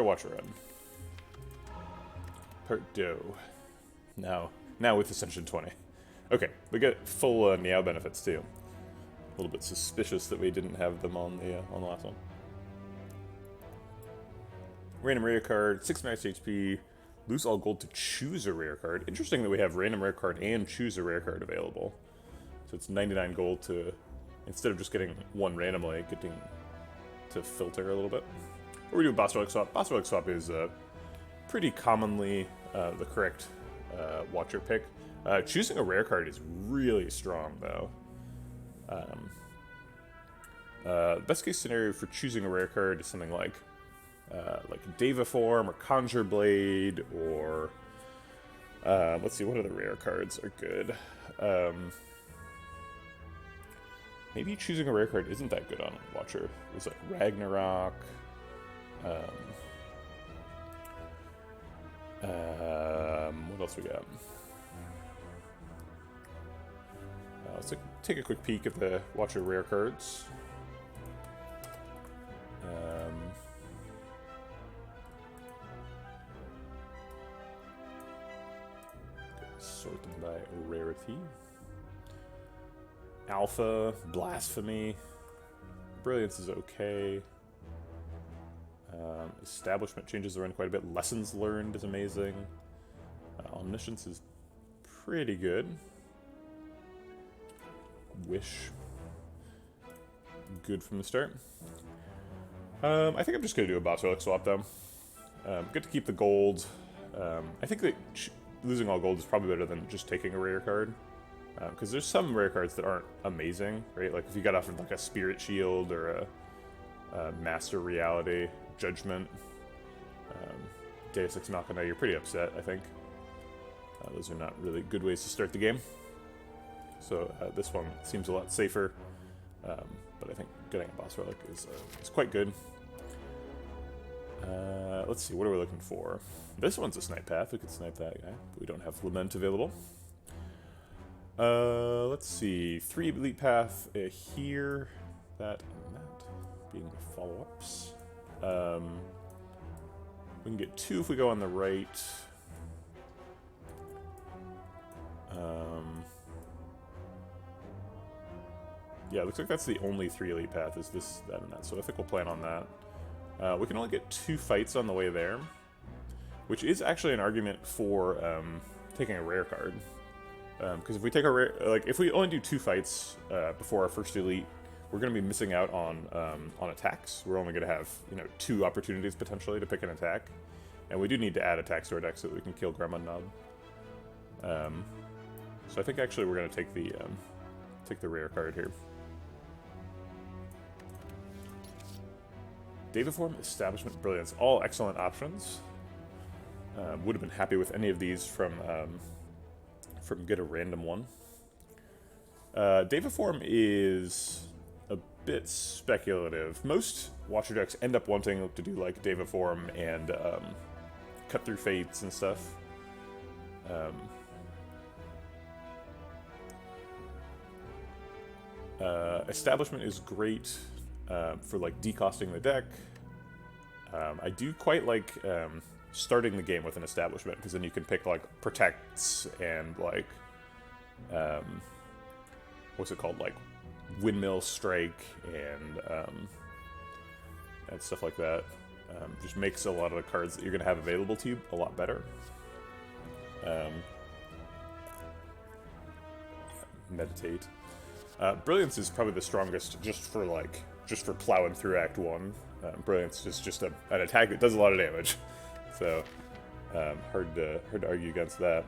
Watcher Red. Part Doe. Now with Ascension 20. Okay, we get full Niao benefits too. A little bit suspicious that we didn't have them on the last one. Random rare card, 6 max HP, lose all gold to choose a rare card. Interesting that we have random rare card and choose a rare card available. So it's 99 gold to, instead of just getting one randomly, getting to filter a little bit. Or we do a Boss Relic Swap. Boss Relic Swap is pretty commonly the correct Watcher pick. Choosing a rare card is really strong, though. Best case scenario for choosing a rare card is something like Deva Form or Conjure Blade, or let's see, what other rare cards are good. Maybe choosing a rare card isn't that good on Watcher. There's like Ragnarok. What else we got? Let's take a quick peek at the Watcher rare cards. Sort them by rarity. Alpha, Blasphemy, Brilliance is okay. Establishment changes the run quite a bit. Lessons Learned is amazing. Omniscience is pretty good. Wish, good from the start. I think I'm just going to do a Boss Relic Swap, though. Good to keep the gold. I think that losing all gold is probably better than just taking a rare card. Because there's some rare cards that aren't amazing, right? Like if you got off of like a Spirit Shield or a Master Reality, Judgment, Deus Ex Machina, you're pretty upset, I think. Those are not really good ways to start the game. So this one seems a lot safer, but I think getting a Boss Relic is quite good. Let's see, what are we looking for? This one's a Snipe Path, we could snipe that guy, but we don't have Lament available. Let's see, 3 Elite Path here, that and that being the follow-ups. We can get 2 if we go on the right. Yeah, looks like that's the only 3 Elite Path, is this, that, and that, so I think we'll plan on that. We can only get 2 fights on the way there, which is actually an argument for taking a rare card. Because if we take a rare, like if we only do 2 fights before our first elite, we're going to be missing out on attacks. We're only going to have 2 opportunities potentially to pick an attack, and we do need to add attacks to our deck so that we can kill Gremlin Knob. So I think actually we're going to take the rare card here. Deva Form, Establishment, Brilliance, all excellent options. Would have been happy with any of these from Get a Random One. Deva Form is a bit speculative. Most Watcher decks end up wanting to do like Deva Form and Cut Through Fates and stuff. Establishment is great for like decosting the deck. I do quite like starting the game with an Establishment, because then you can pick like Protects and like what's it called, like Windmill Strike and stuff like that. Just makes a lot of the cards that you're going to have available to you a lot better. Meditate. Brilliance is probably the strongest just for plowing through Act 1. Brilliance is just an attack that does a lot of damage. So, hard to argue against that.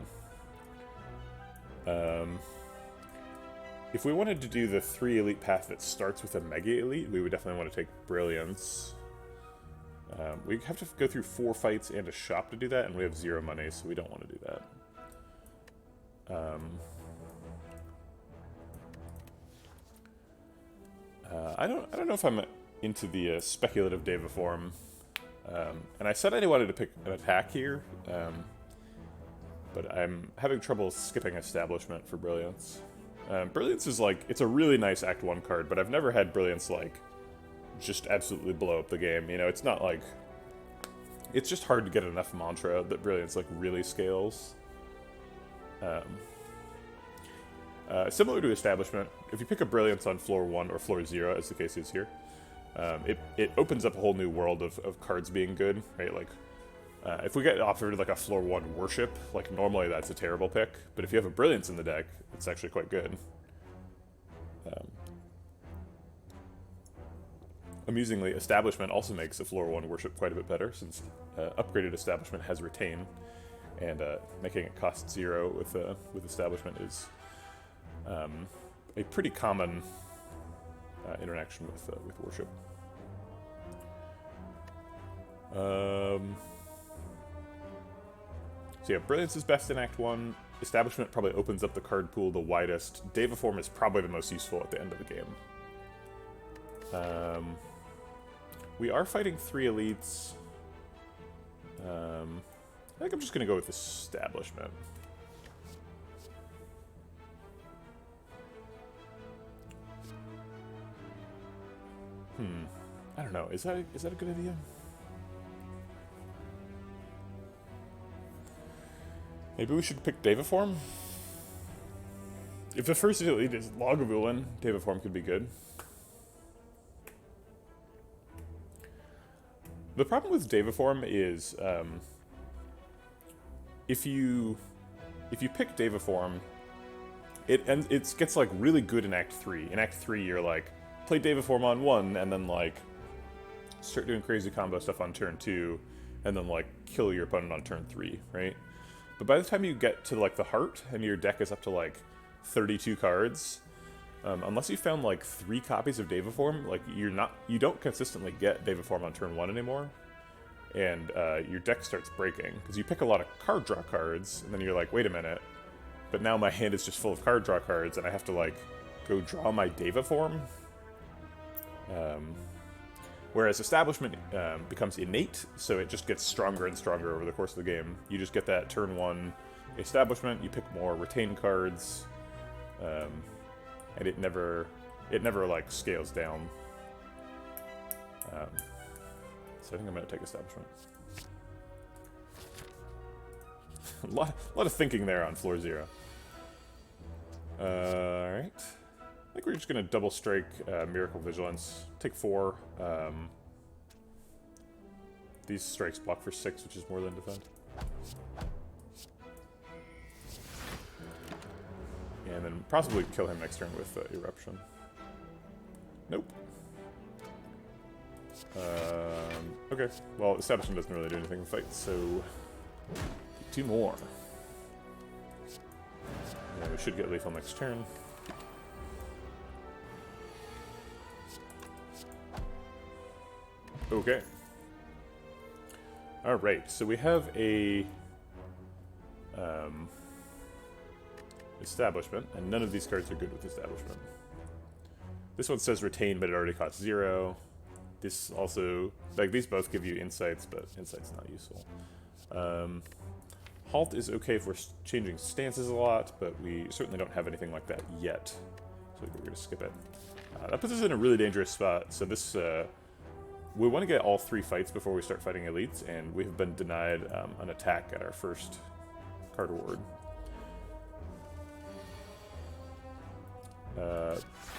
If we wanted to do the 3 Elite Path that starts with a Mega Elite, we would definitely want to take Brilliance. We have to go through 4 fights and a shop to do that, and we have 0 money, so we don't want to do that. I don't know if I'm into the speculative Deva Form. And I said I wanted to pick an attack here, but I'm having trouble skipping Establishment for Brilliance. Brilliance is like, it's a really nice Act 1 card, but I've never had Brilliance like just absolutely blow up the game. It's not like It's just hard to get enough mantra that Brilliance like really scales. Similar to Establishment, if you pick a Brilliance on floor 1 or floor 0, as the case is here, it opens up a whole new world of cards being good, right? Like, if we get offered like a floor 1 Worship, like normally that's a terrible pick, but if you have a Brilliance in the deck, it's actually quite good. Amusingly, Establishment also makes a floor 1 Worship quite a bit better, since upgraded Establishment has Retain, and making it cost 0 with Establishment is a pretty common interaction with Worship. So yeah, Brilliance is best in Act 1. Establishment probably opens up the card pool the widest. Daviform is probably the most useful at the end of the game. We are fighting 3 elites. I think I'm just going to go with Establishment. I don't know. Is that a good idea? Maybe we should pick Daviform? If the first elite is Lagavulin, Daviform could be good. The problem with Daviform is if you pick Daviform, it gets like really good in Act 3. In Act 3, you're like, play Daviform on 1, and then like start doing crazy combo stuff on turn 2, and then like kill your opponent on turn 3, right? But by the time you get to like the heart, and your deck is up to like 32 cards, unless you found like 3 copies of Daviform, like you don't consistently get Daviform on turn 1 anymore, and your deck starts breaking because you pick a lot of card draw cards, and then you're like, wait a minute, but now my hand is just full of card draw cards, and I have to like go draw my Daviform. Whereas Establishment becomes innate, so it just gets stronger and stronger over the course of the game. You just get that turn 1 Establishment, you pick more Retain cards, and it never like scales down. So I think I'm going to take Establishment. a lot of thinking there on floor 0. Alright. I think we're just going to double strike Miracle Vigilance. Take 4. These strikes block for 6, which is more than defend. And then possibly kill him next turn with Eruption. Nope. Okay, well, Establishment doesn't really do anything in the fight, so 2 more. Yeah, we should get lethal next turn. Okay. Alright, so we have a Establishment, and none of these cards are good with Establishment. This one says Retain, but it already costs 0. This also, like, these both give you Insights, but Insight's not useful. Halt is okay if we're changing stances a lot, but we certainly don't have anything like that yet, so we're going to skip it. That puts us in a really dangerous spot, so this, we want to get all 3 fights before we start fighting elites, and we have been denied an attack at our first card award.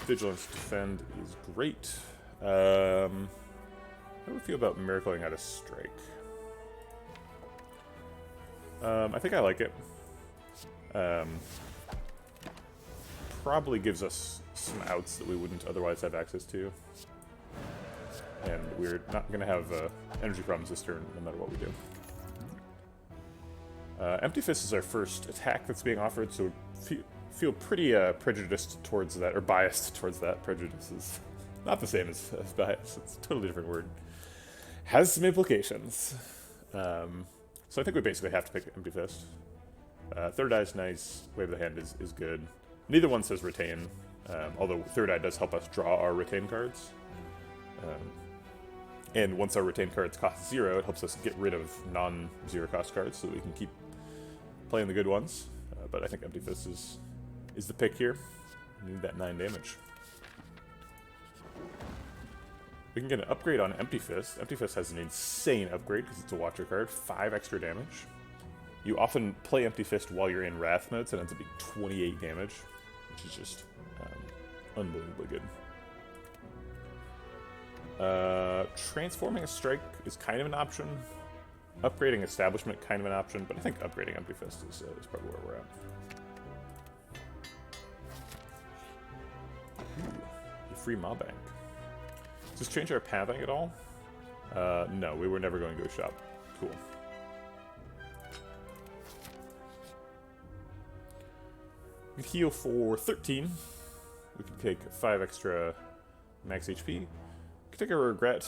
Vigilance Defend is great. How do we feel about miracling out a strike? I think I like it. Probably gives us some outs that we wouldn't otherwise have access to. And we're not going to have energy problems this turn, no matter what we do. Empty Fist is our first attack that's being offered, so feel pretty prejudiced towards that, or biased towards that. Prejudice is not the same as bias, it's a totally different word. Has some implications. So I think we basically have to pick Empty Fist. Third Eye's nice, Wave of the Hand is good. Neither one says Retain, although Third Eye does help us draw our Retain cards. And once our Retain cards cost 0, it helps us get rid of non-0 cost cards so that we can keep playing the good ones. But I think Empty Fist is the pick here. We need that 9 damage. We can get an upgrade on Empty Fist. Empty Fist has an insane upgrade because it's a Watcher card. 5 extra damage. You often play Empty Fist while you're in Wrath mode, so it ends up being 28 damage, which is just unbelievably good. Transforming a Strike is kind of an option. Upgrading Establishment, kind of an option, but I think upgrading Empty Fist is probably where we're at. Ooh, a free Maw Bank. Does this change our pathing at all? No, we were never going to a shop. Cool. We can heal for 13. We can take 5 extra max HP. We can take a Regret.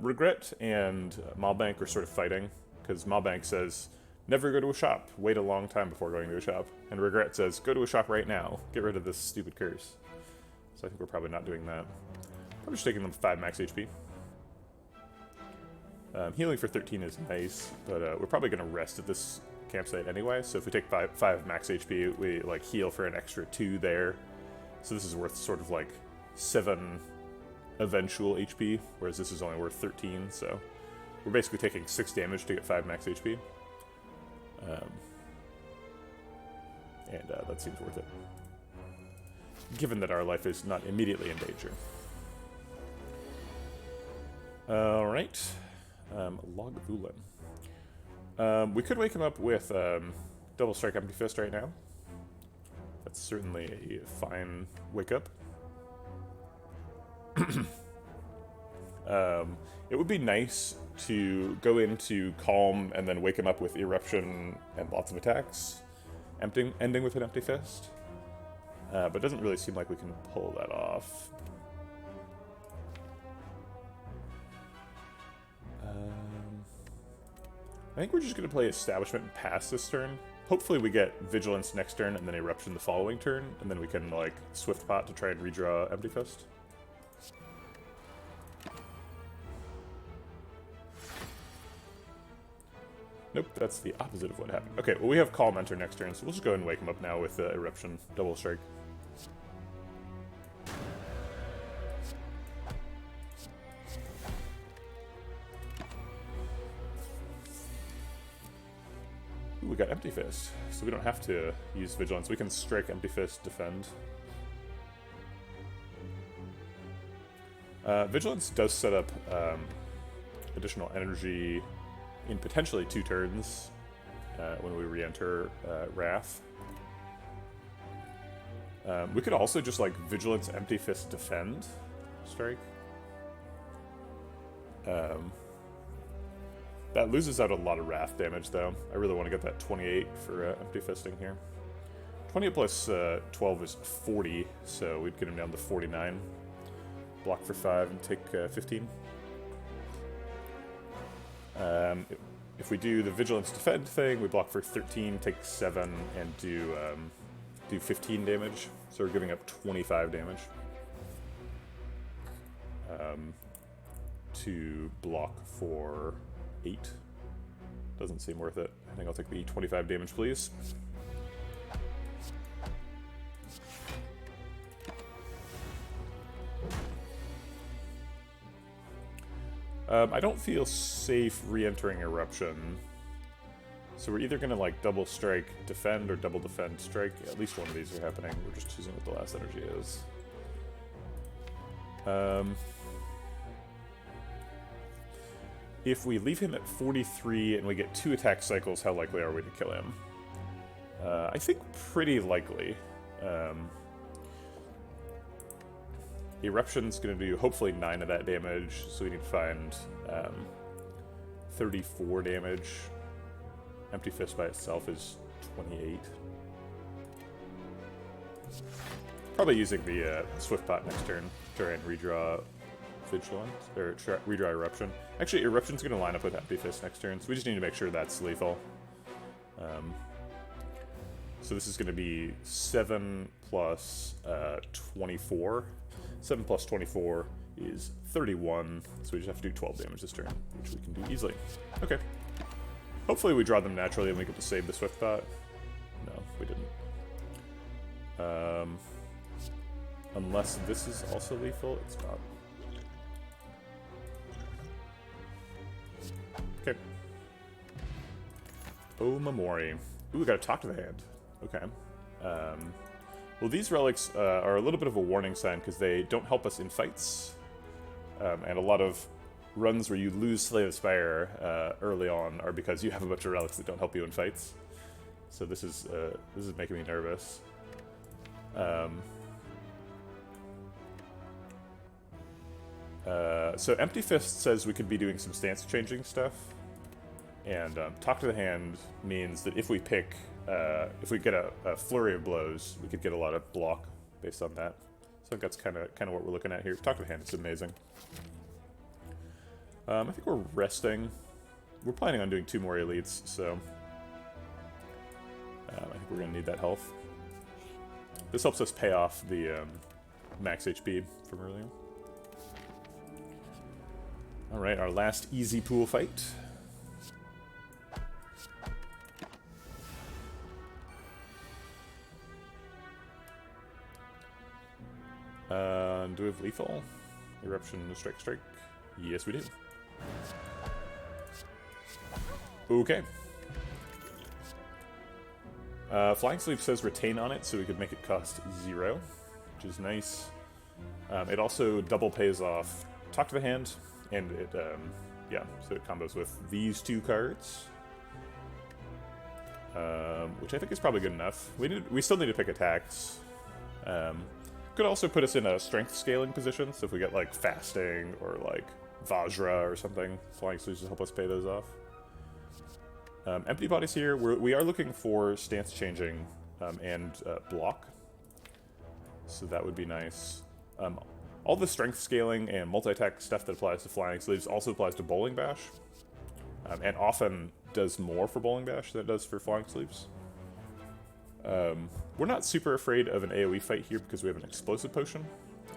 Regret and Maw-Bank are sort of fighting, because Maw-Bank says, never go to a shop, wait a long time before going to a shop. And Regret says, go to a shop right now, get rid of this stupid curse. So I think we're probably not doing that. I'm just taking them 5 max HP. Healing for 13 is nice, but we're probably going to rest at this campsite anyway, so if we take 5 max HP, we like heal for an extra 2 there. So this is worth sort of like 7 eventual HP, whereas this is only worth 13, so we're basically taking 6 damage to get 5 max HP. And that seems worth it, given that our life is not immediately in danger. Alright. Logvulan. We could wake him up with Double Strike Empty Fist right now. That's certainly a fine wake up. It would be nice to go into Calm and then wake him up with Eruption and lots of attacks, ending with an Empty Fist. But it doesn't really seem like we can pull that off. I think we're just going to play Establishment and pass this turn. Hopefully we get Vigilance next turn and then Eruption the following turn, and then we can, like, Swift Pot to try and redraw Empty Fist. Nope, that's the opposite of what happened. Okay, well we have Calm enter next turn, so we'll just go ahead and wake him up now with Eruption, Double Strike. Ooh, we got Empty Fist, so we don't have to use Vigilance. We can strike Empty Fist, defend. Vigilance does set up additional energy in potentially 2 turns when we re-enter Wrath. We could also just like Vigilance, Empty Fist, defend, strike. That loses out a lot of Wrath damage though. I really want to get that 28 for Empty Fisting here. 28 plus 12 is 40, so we'd get him down to 49. Block for 5 and take 15. If we do the Vigilance Defend thing, we block for 13, take 7, and do 15 damage. So we're giving up 25 damage. To block for 8. Doesn't seem worth it. I think I'll take the 25 damage, please. I don't feel safe re-entering Eruption. So we're either going to like double strike defend or double defend strike. At least one of these are happening. We're just choosing what the last energy is. If we leave him at 43 and we get 2 attack cycles, how likely are we to kill him? I think pretty likely. Eruption's going to do hopefully 9 of that damage, so we need to find 34 damage. Empty Fist by itself is 28. Probably using the Swift Pot next turn to try and redraw Vigilance, or redraw Eruption. Actually, Eruption's going to line up with Empty Fist next turn, so we just need to make sure that's lethal. So this is going to be 7 plus 24. 7 plus 24 is 31, so we just have to do 12 damage this turn, which we can do easily. Okay. Hopefully we draw them naturally and we get to save the Swift Pot. No, we didn't. Unless this is also lethal, it's not. Okay. Oh, Memori. Ooh, we gotta talk to the hand. Okay. Well, these relics are a little bit of a warning sign because they don't help us in fights. And a lot of runs where you lose Slay the Spire early on are because you have a bunch of relics that don't help you in fights. So this is making me nervous. So Empty Fist says we could be doing some stance changing stuff. And Talk to the Hand means that if we pick, if we get a flurry of blows, we could get a lot of block based on that. So I think that's kind of what we're looking at here. Talk to the Hand is amazing. I think we're resting. We're planning on doing 2 more elites, so I think we're going to need that health. This helps us pay off the max HP from earlier. Alright, our last easy pool fight. Do we have lethal? Eruption, strike. Yes, we do. Okay. Flying Sleeve says retain on it, so we could make it cost 0, which is nice. It also double pays off Talk to the Hand, and it, yeah, so it combos with these 2 cards. Which I think is probably good enough. We still need to pick attacks. Could also put us in a strength scaling position, so if we get like fasting or like Vajra or something, Flying Sleeves will help us pay those off. Empty Bodies here, we are looking for stance changing and block, so that would be nice. All the strength scaling and multi-attack stuff that applies to Flying Sleeves also applies to Bowling Bash, and often does more for Bowling Bash than it does for Flying Sleeves. We're not super afraid of an AoE fight here because we have an Explosive Potion,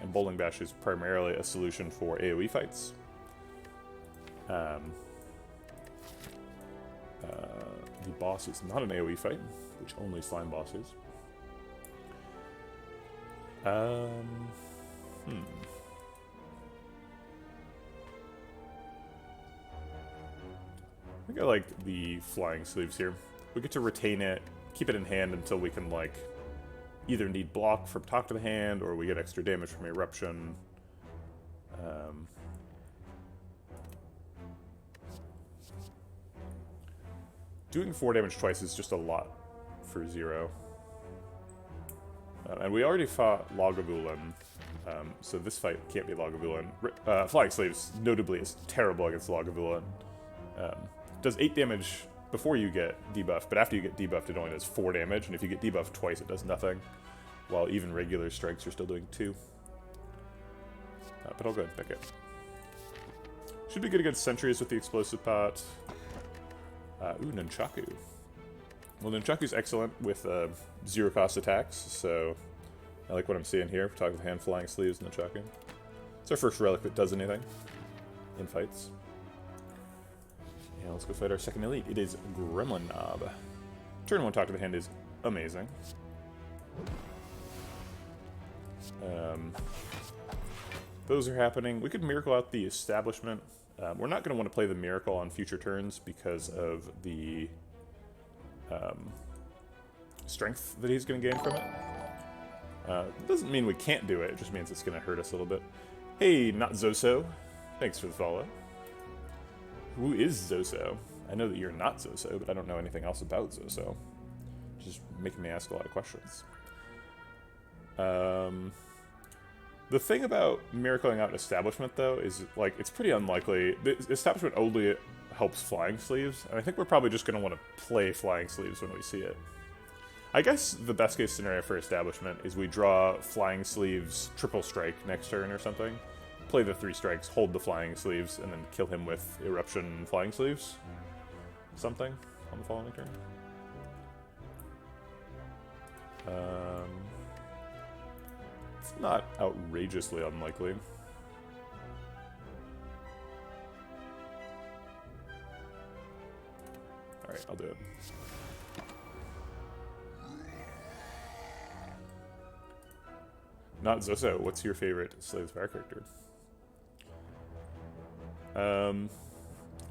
and Bowling Bash is primarily a solution for AoE fights. The boss is not an AoE fight, which only Slime Boss is. I think I like the Flying Sleeves here. We get to retain it, keep it in hand until we can, like, either need block from Talk to the Hand, or we get extra damage from Eruption. Doing 4 damage twice is just a lot for 0. And we already fought Lagavulin, so this fight can't be Lagavulin. Flying Sleeves, notably, is terrible against Lagavulin. Does 8 damage before you get debuffed, but after you get debuffed it only does 4 damage, and if you get debuffed twice it does nothing, while even regular strikes are still doing 2. But I'll go ahead and pick it. Should be good against sentries with the Explosive Pot. Ooh, Nunchaku. Well, Nunchaku's excellent with 0-cost attacks, so I like what I'm seeing here. Talk with Hand, Flying Sleeves, Nunchaku. It's our first relic that does anything in fights. Yeah, let's go fight our second elite. It is Gremlin Knob. Turn 1 Talk to the Hand is amazing. Those are happening. We could Miracle out the Establishment. We're not going to want to play the Miracle on future turns because of the strength that he's going to gain from it. Doesn't mean we can't do it, it just means it's going to hurt us a little bit. Hey, not Zoso. Thanks for the follow. Who is Zoso? I know that you're not Zoso, but I don't know anything else about Zoso. Just making me ask a lot of questions. The thing about miracling out Establishment, though, is, like, it's pretty unlikely. The Establishment only helps Flying Sleeves, and I think we're probably just going to want to play Flying Sleeves when we see it. I guess the best case scenario for Establishment is we draw Flying Sleeves triple strike next turn or something, play the 3 strikes, hold the Flying Sleeves, and then kill him with Eruption Flying Sleeves. Something on the following turn. It's not outrageously unlikely. Alright, I'll do it. Not Zoso, what's your favorite Slay the Spire character?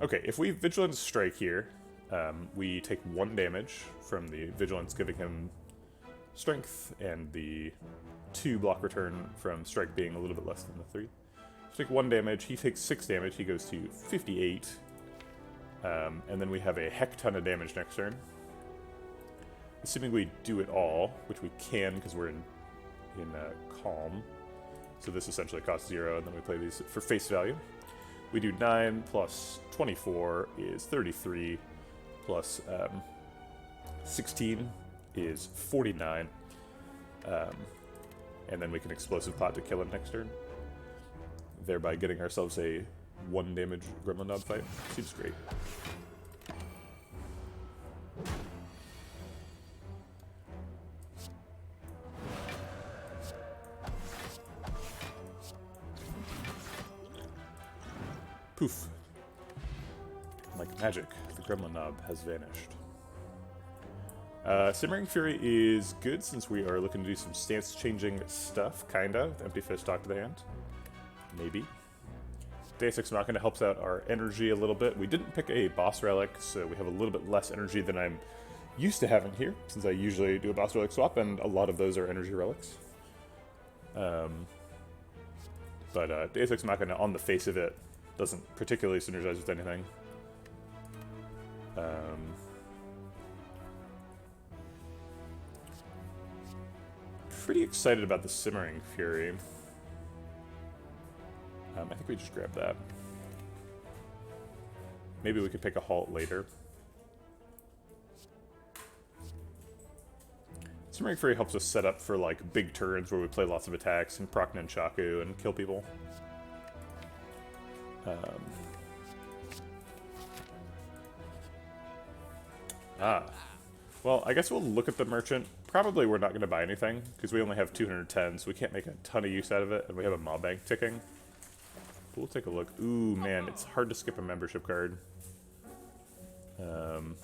Okay, if we Vigilance Strike here, we take 1 damage from the Vigilance giving him Strength, and the 2 block return from Strike being a little bit less than the 3. So take 1 damage, he takes 6 damage, he goes to 58. And then we have a heck ton of damage next turn. Assuming we do it all, which we can because we're in Calm. So this essentially costs 0, and then we play these for face value. We do 9 plus 24 is 33, plus 16 is 49. And then we can Explosive Pot to kill him next turn, thereby getting ourselves a 1 damage Gremlin Knob fight. Seems great. Poof. Like magic, the Gremlin Knob has vanished. Simmering Fury is good since we are looking to do some stance-changing stuff, kinda, with Empty Fist Talk to the Hand. Maybe. Deus Ex Machina helps out our energy a little bit. We didn't pick a boss relic, so we have a little bit less energy than I'm used to having here, since I usually do a boss relic swap, and a lot of those are energy relics. But Deus Ex Machina, on the face of it, doesn't particularly synergize with anything. Pretty excited about the Simmering Fury. I think we just grab that. Maybe we could pick a halt later. Simmering Fury helps us set up for like big turns where we play lots of attacks and proc Nunchaku and kill people. Well, I guess we'll look at the merchant. Probably we're not going to buy anything, because we only have 210, so we can't make a ton of use out of it, and we have a mob bank ticking. We'll take a look. Ooh, man, it's hard to skip a membership card. Can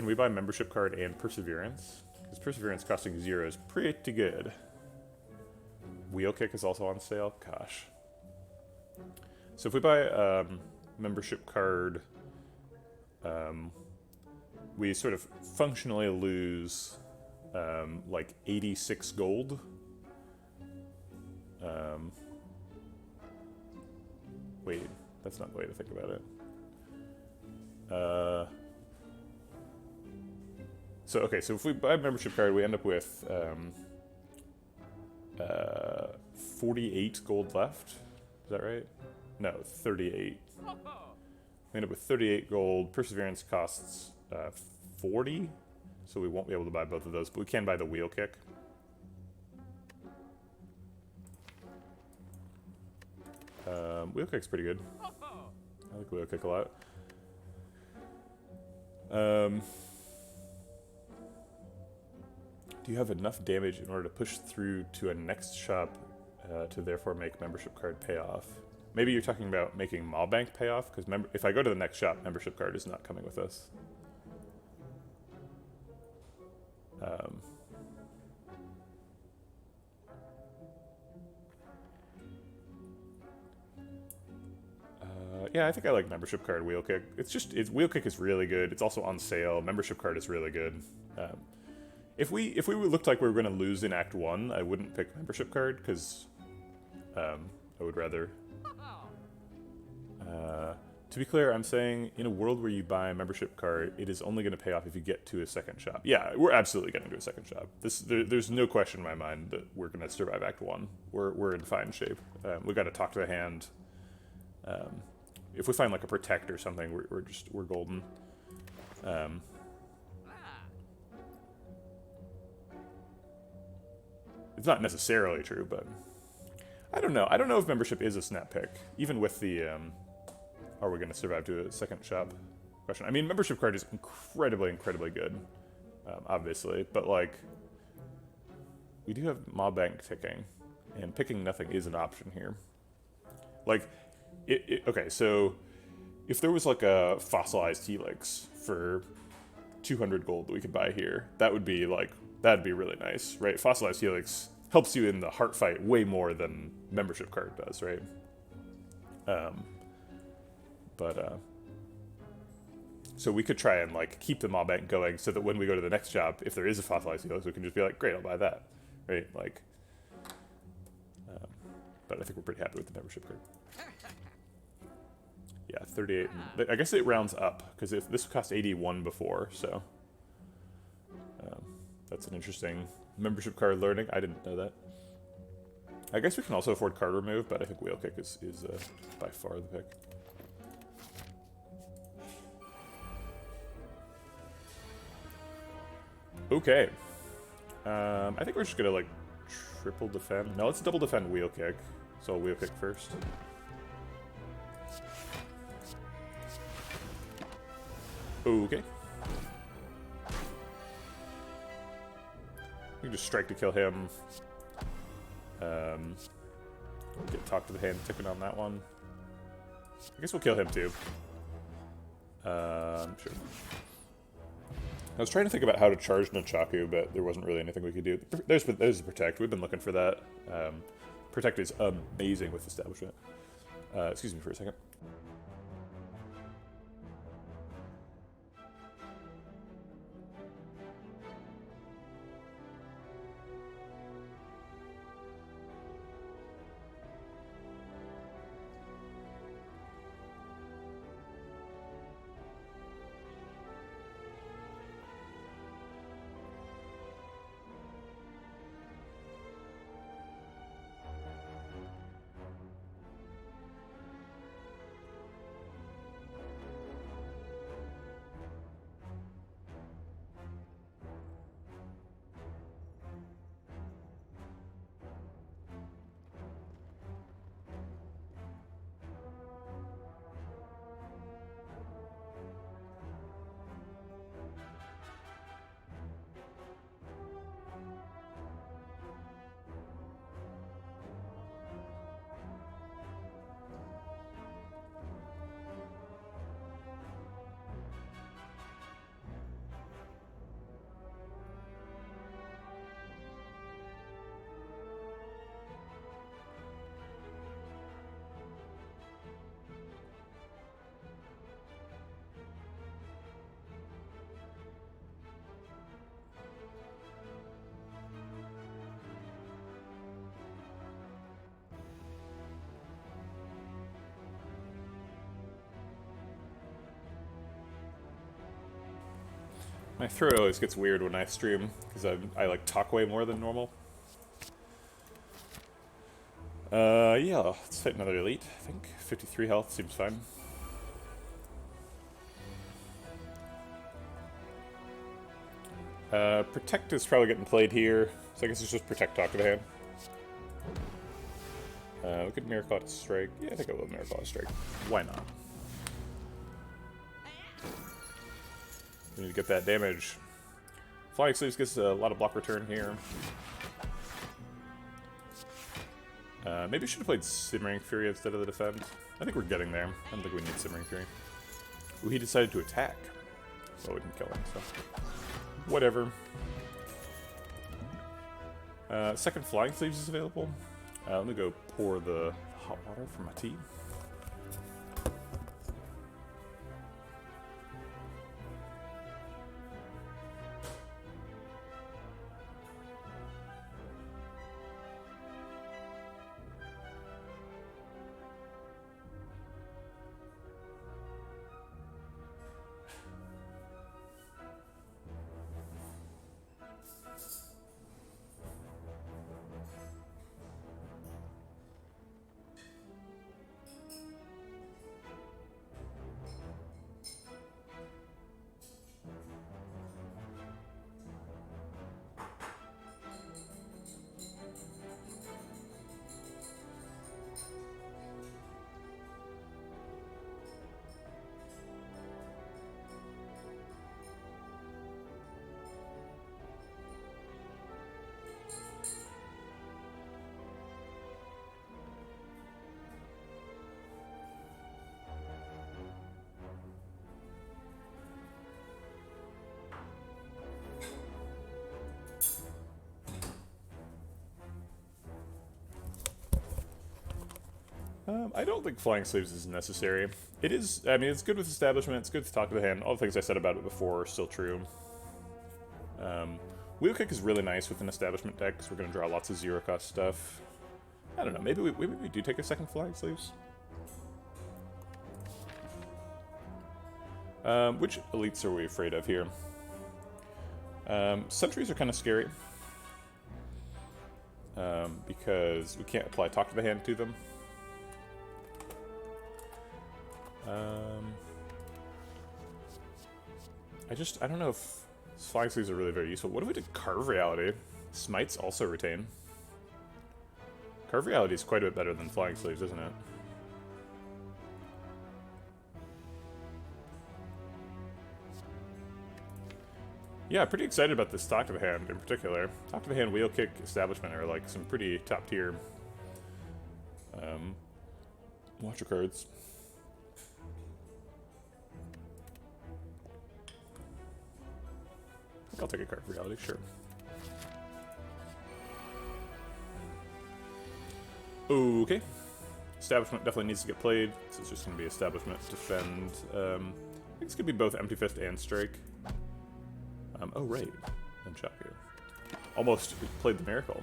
we buy membership card and Perseverance? Because Perseverance costing 0 is pretty good. Wheel Kick is also on sale. Gosh. So if we buy membership card, we sort of functionally lose like 86 gold. Wait, that's not the way to think about it. So if we buy a membership card, we end up with 48 gold left. Is that right? No, 38. We end up with 38 gold. Perseverance costs 40, so we won't be able to buy both of those, but we can buy the Wheel Kick. Wheel Kick's pretty good. I like Wheel Kick a lot. Do you have enough damage in order to push through to a next shop to therefore make membership card pay off? Maybe you're talking about making Mob Bank pay off, because if I go to the next shop, membership card is not coming with us. Yeah, I think I like membership card Wheel Kick. Wheel Kick is really good. It's also on sale. Membership card is really good. If we looked like we were going to lose in Act 1, I wouldn't pick membership card, because I would rather... to be clear, I'm saying in a world where you buy a membership card, it is only going to pay off if you get to a second shop. Yeah, we're absolutely going to do a second shop. There's no question in my mind that we're going to survive Act 1. We're in fine shape. We got to talk to the hand. If we find like a protect or something, we're golden. It's not necessarily true, but I don't know. I don't know if membership is a snap pick, even with the are we going to survive to a second shop question. I mean, membership card is incredibly, incredibly good, obviously, but like we do have Mob Bank ticking, and picking nothing is an option here. Like, okay, so if there was like a fossilized helix for 200 gold that we could buy here, that'd be really nice, right? Fossilized helix helps you in the heart fight way more than membership card does, right? So we could try and like keep the mob bank going so that when we go to the next job, if there is a fossilized helix, we can just be like, great, I'll buy that, right? Like, but I think we're pretty happy with the membership card. Yeah, 38. I guess it rounds up because if this cost 81 before, so that's an interesting membership card learning. I didn't know that. I guess we can also afford card remove, but I think wheel kick is by far the pick. Okay. I think we're just gonna like triple defend. No, let's double defend wheel kick. So I'll wheel kick first. Okay. We can just strike to kill him. Get talk to the hand tipping on that one. I guess we'll kill him too. Sure. I was trying to think about how to charge Nunchaku, but there wasn't really anything we could do. There's the Protect. We've been looking for that. Protect is amazing with Establishment. Excuse me for a second. My throat always gets weird when I stream, because I like talk way more than normal. Yeah, let's hit another elite, I think. 53 health seems fine. Protect is probably getting played here, so I guess it's just Protect talk to the hand. We could Miracle to Strike. Yeah, I think I will Miracle to Strike. Why not? We need to get that damage. Flying Sleeves gets a lot of block return here. Maybe we should have played Simmering Fury instead of the defend. I think we're getting there. I don't think we need Simmering Fury. Ooh, he decided to attack. So we can kill him, so. Whatever. Second Flying Sleeves is available. Let me go pour the hot water for my tea. I don't think flying sleeves is necessary. It is, I mean, it's good with establishment, it's good to talk to the hand. All the things I said about it before are still true. Wheel kick is really nice with an establishment deck, because we're going to draw lots of zero-cost stuff. I don't know, maybe we do take a second flying sleeves. Which elites are we afraid of here? Sentries are kind of scary. Because we can't apply talk to the hand to them. I don't know if flying sleeves are really very useful. What if we did Carve Reality? Smites also retain. Carve Reality is quite a bit better than flying sleeves, isn't it? Yeah, pretty excited about this Talk to the Hand in particular. Talk to the Hand, Wheel Kick, Establishment are like some pretty top tier watcher cards. I think I'll take a card for Reality, sure. Okay. Establishment definitely needs to get played, so it's just going to be Establishment, Defend. I think it's going to be both Empty Fist and Strike. Oh, right. And Shock here. Almost played the Miracle.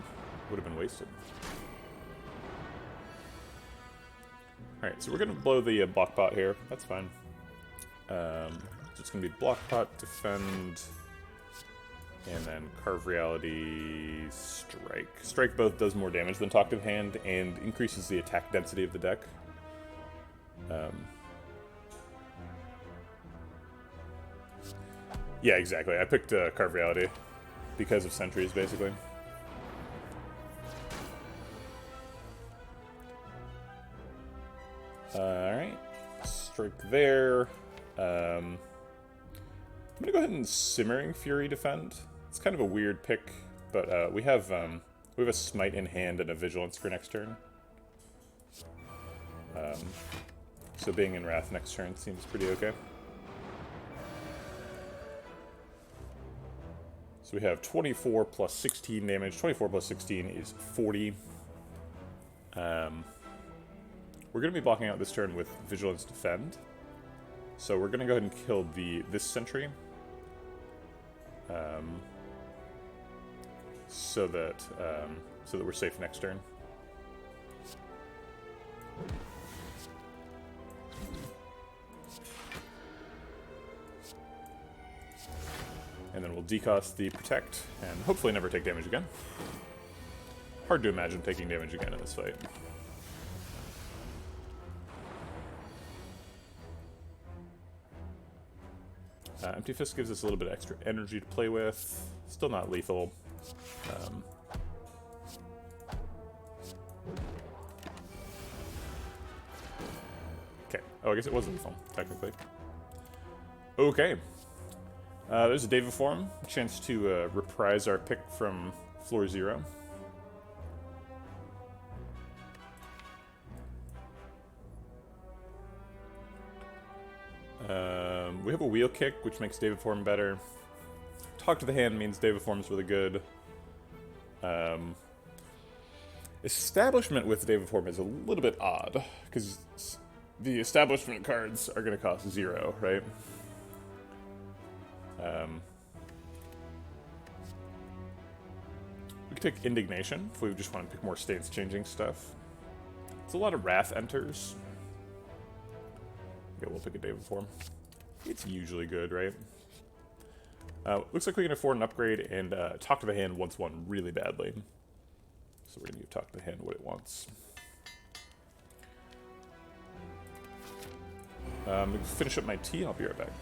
Would have been wasted. Alright, so we're going to blow the block pot here. That's fine. So it's going to be block pot, defend, and then Carve Reality, Strike. Strike both does more damage than Talk to the Hand and increases the attack density of the deck. Yeah, exactly. I picked Carve Reality because of sentries, basically. Alright. Strike there. I'm gonna go ahead and Simmering Fury defend. It's kind of a weird pick, but we have a Smite in hand and a Vigilance for next turn. So being in Wrath next turn seems pretty okay. So we have 24 plus 16 damage. 24 plus 16 is 40. We're going to be blocking out this turn with Vigilance Defend. So we're going to go ahead and kill this sentry. So that we're safe next turn. And then we'll decost the Protect, and hopefully never take damage again. Hard to imagine taking damage again in this fight. Empty Fist gives us a little bit of extra energy to play with. Still not lethal. Okay. Oh, I guess it was lethal, technically. Okay. There's a Daviform, a chance to reprise our pick from floor 0. We have a Wheel Kick, which makes Daviform better. Talk to the Hand means Daviform's really good. Establishment with Daviform is a little bit odd, because the Establishment cards are going to cost 0, right? We could take Indignation if we just want to pick more stance-changing stuff. It's a lot of Wrath enters. Okay, we'll pick a Daviform. It's usually good, right? Looks like we can afford an upgrade and Talk to the Hand wants one really badly. So we're going to give Talk to the Hand what it wants. I'm going to finish up my tea and I'll be right back.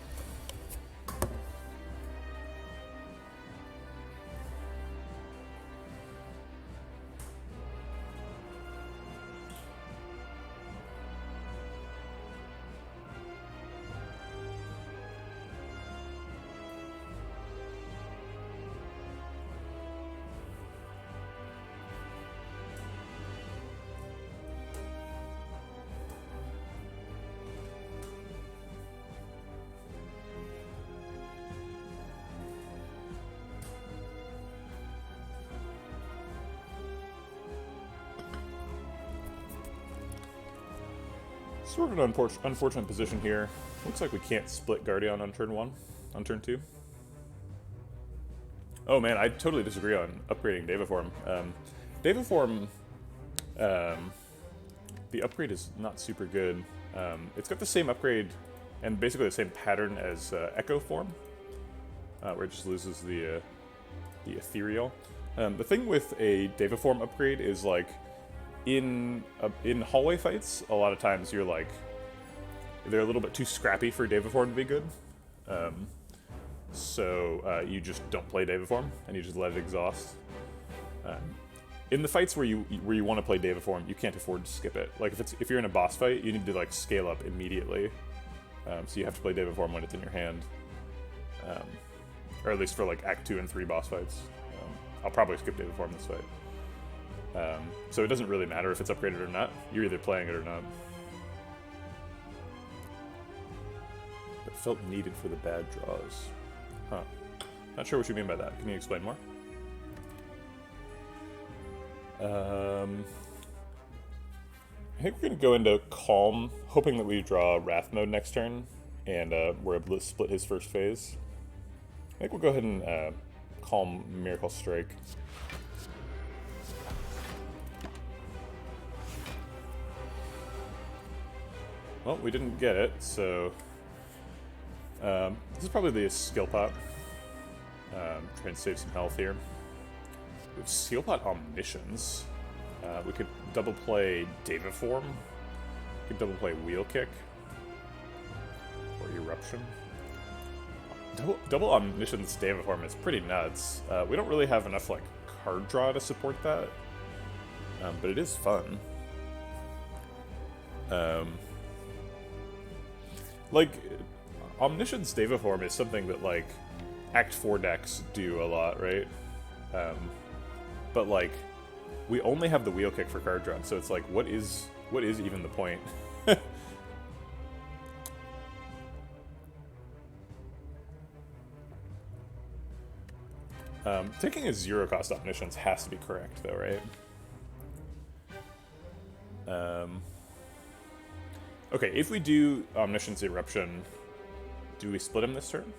Sort of an unfortunate position here. Looks like we can't split Guardian on turn 1, on turn 2. Oh man, I totally disagree on upgrading Devaform. Devaform, the upgrade is not super good. It's got the same upgrade and basically the same pattern as Echo Form, where it just loses the ethereal. The thing with a Devaform upgrade is like in hallway fights, a lot of times you're like they're a little bit too scrappy for Devaform to be good. So you just don't play Devaform and you just let it exhaust. In the fights where you want to play Devaform, you can't afford to skip it. Like if you're in a boss fight, you need to like scale up immediately. So you have to play Devaform when it's in your hand, or at least for like Act 2 and 3 boss fights. I'll probably skip Devaform this fight. So it doesn't really matter if it's upgraded or not. You're either playing it or not. But felt needed for the bad draws. Huh. Not sure what you mean by that. Can you explain more? I think we're going to go into Calm, hoping that we draw Wrath Mode next turn, and we're able to split his first phase. I think we'll go ahead and Calm Miracle Strike. Well, we didn't get it, so this is probably the skill pot. Try and save some health here. We have skill pot Omniscience. We could double play Devaform. We could double play Wheel Kick. Or Eruption. Double Omniscience Devaform is pretty nuts. We don't really have enough like card draw to support that. But it is fun. Like, Omniscience Devaform is something that, like, Act 4 decks do a lot, right? But, like, we only have the Wheel Kick for card draw, so it's like, what is even the point? Taking a 0-cost Omniscience has to be correct, though, right? Okay, if we do Omniscience Eruption, do we split him this turn?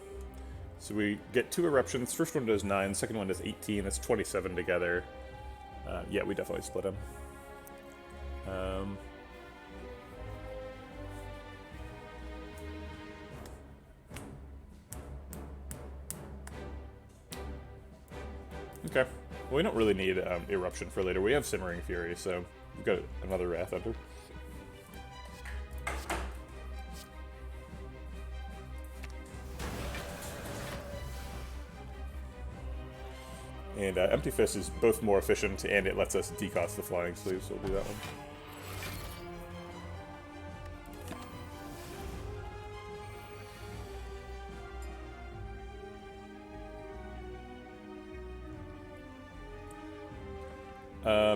So we get 2 Eruptions. First one does 9, second one does 18. That's 27 together. Yeah, we definitely split him. Okay. Well, we don't really need Eruption for later. We have Simmering Fury, so we've got another Wrath Under. And Empty Fist is both more efficient, and it lets us decost the Flying Sleeve, so we'll do that one.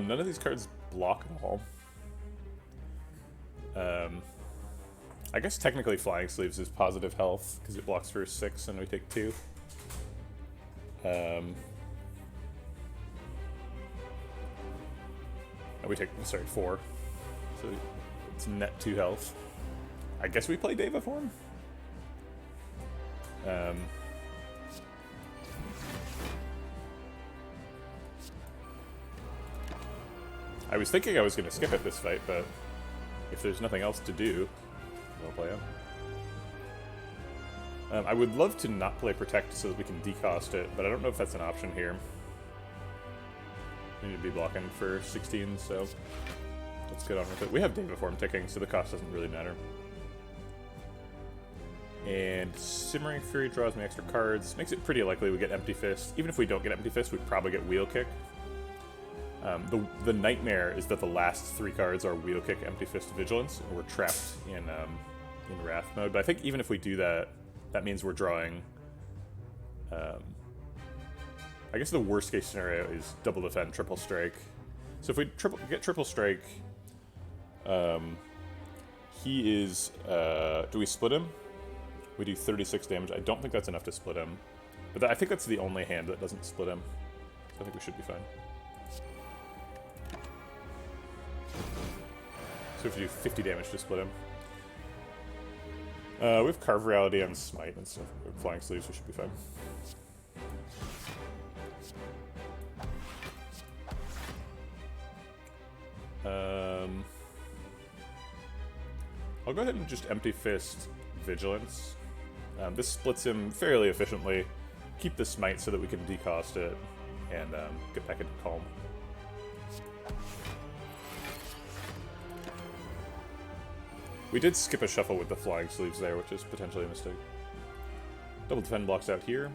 None of these cards block at all. I guess technically Flying Sleeves is positive health, because it blocks for 6 and we take 2. We take, sorry, 4. So it's net 2 health. I guess we play Devaform? I was thinking I was going to skip it this fight, but if there's nothing else to do, we'll play him. I would love to not play Protect so that we can decost it, but I don't know if that's an option here. We need to be blocking for 16, so let's get on with it. We have Devaform ticking, so the cost doesn't really matter. And Simmering Fury draws me extra cards. Makes it pretty likely we get Empty Fist. Even if we don't get Empty Fist, we'd probably get Wheel Kick. The nightmare is that the last 3 cards are Wheel Kick, Empty Fist, Vigilance, and we're trapped in Wrath mode. But I think even if we do that, that means we're drawing... I guess the worst case scenario is double defend, triple strike. So if we get triple strike, he is... do we split him? We do 36 damage. I don't think that's enough to split him. But I think that's the only hand that doesn't split him. So I think we should be fine. So if you do 50 damage to split him. We have Carve Reality and Smite and stuff. Flying Sleeves, we should be fine. I'll go ahead and just Empty Fist Vigilance. This splits him fairly efficiently. Keep the Smite so that we can decost it and get back into Calm. We did skip a shuffle with the Flying Sleeves there, which is potentially a mistake. Double Defend blocks out here.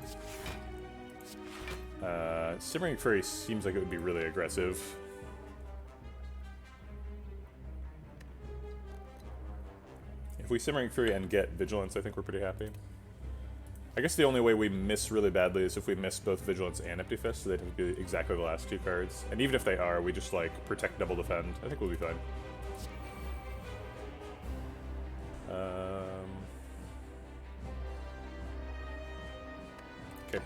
Simmering Fury seems like it would be really aggressive. If we Simmering Fury and get Vigilance, I think we're pretty happy. I guess the only way we miss really badly is if we miss both Vigilance and Empty Fist, so they'd have to be exactly the last two cards. And even if they are, we just, like, protect Double Defend. I think we'll be fine. Okay.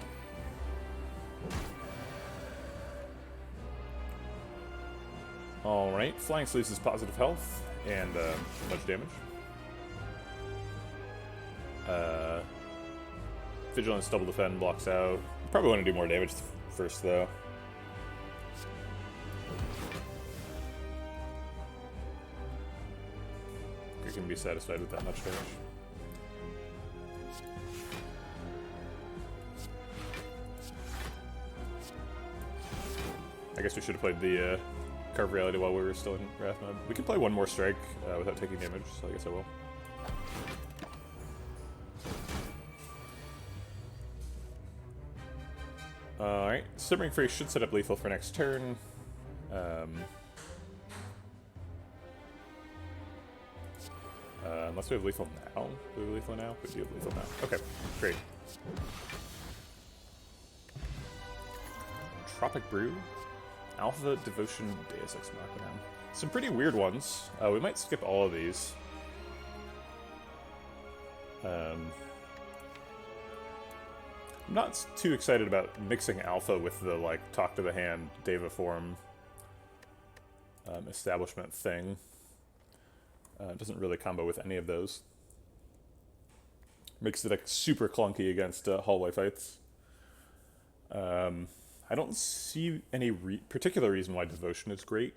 Alright, Flying Sleeves is positive health, and much damage. Vigilance Double Defend blocks out. Probably want to do more damage first, though. We can be satisfied with that much damage. I guess we should have played the Carve Reality while we were still in Wrath mode. We can play one more strike without taking damage, so I guess I will. Alright, Simmering Fury should set up lethal for next turn. Unless we have lethal now. Do we have lethal now? We do have lethal now. Okay, great. Tropic Brew. Alpha, Devotion, Deus Ex Machina. Some pretty weird ones. We might skip all of these. I'm not too excited about mixing Alpha with the, like, Talk to the Hand, Deva form establishment thing. It doesn't really combo with any of those. Makes it, like, super clunky against hallway fights. I don't see any particular reason why Devotion is great.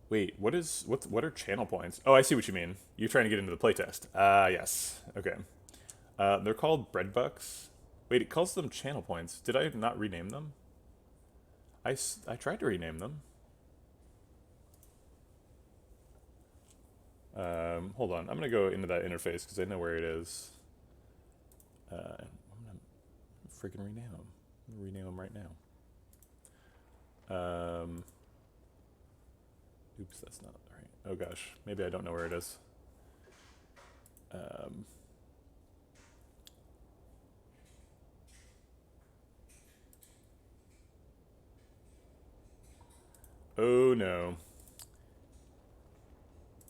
Wait, what are channel points? Oh, I see what you mean. You're trying to get into the playtest. Yes. Okay. They're called bread bucks. Wait, it calls them channel points. Did I not rename them? I tried to rename them. Hold on. I'm going to go into that interface because I know where it is. I'm going to freaking rename them. I'm going to rename them right now. Oops, that's not right. Oh gosh, maybe I don't know where it is. Oh no.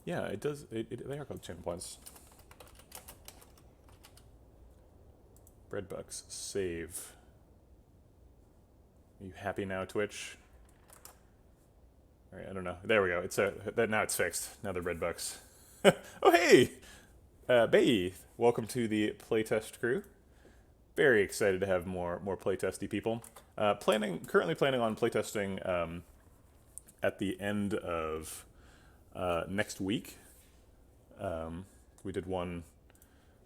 Yeah, it does. They are called channel points. Breadbucks, save. Are you happy now, Twitch? All right, I don't know. There we go. It's now it's fixed. Now they're Breadbucks. Oh hey, Bay, welcome to the playtest crew. Very excited to have more playtesty people. Currently planning on playtesting at the end of next week. We did one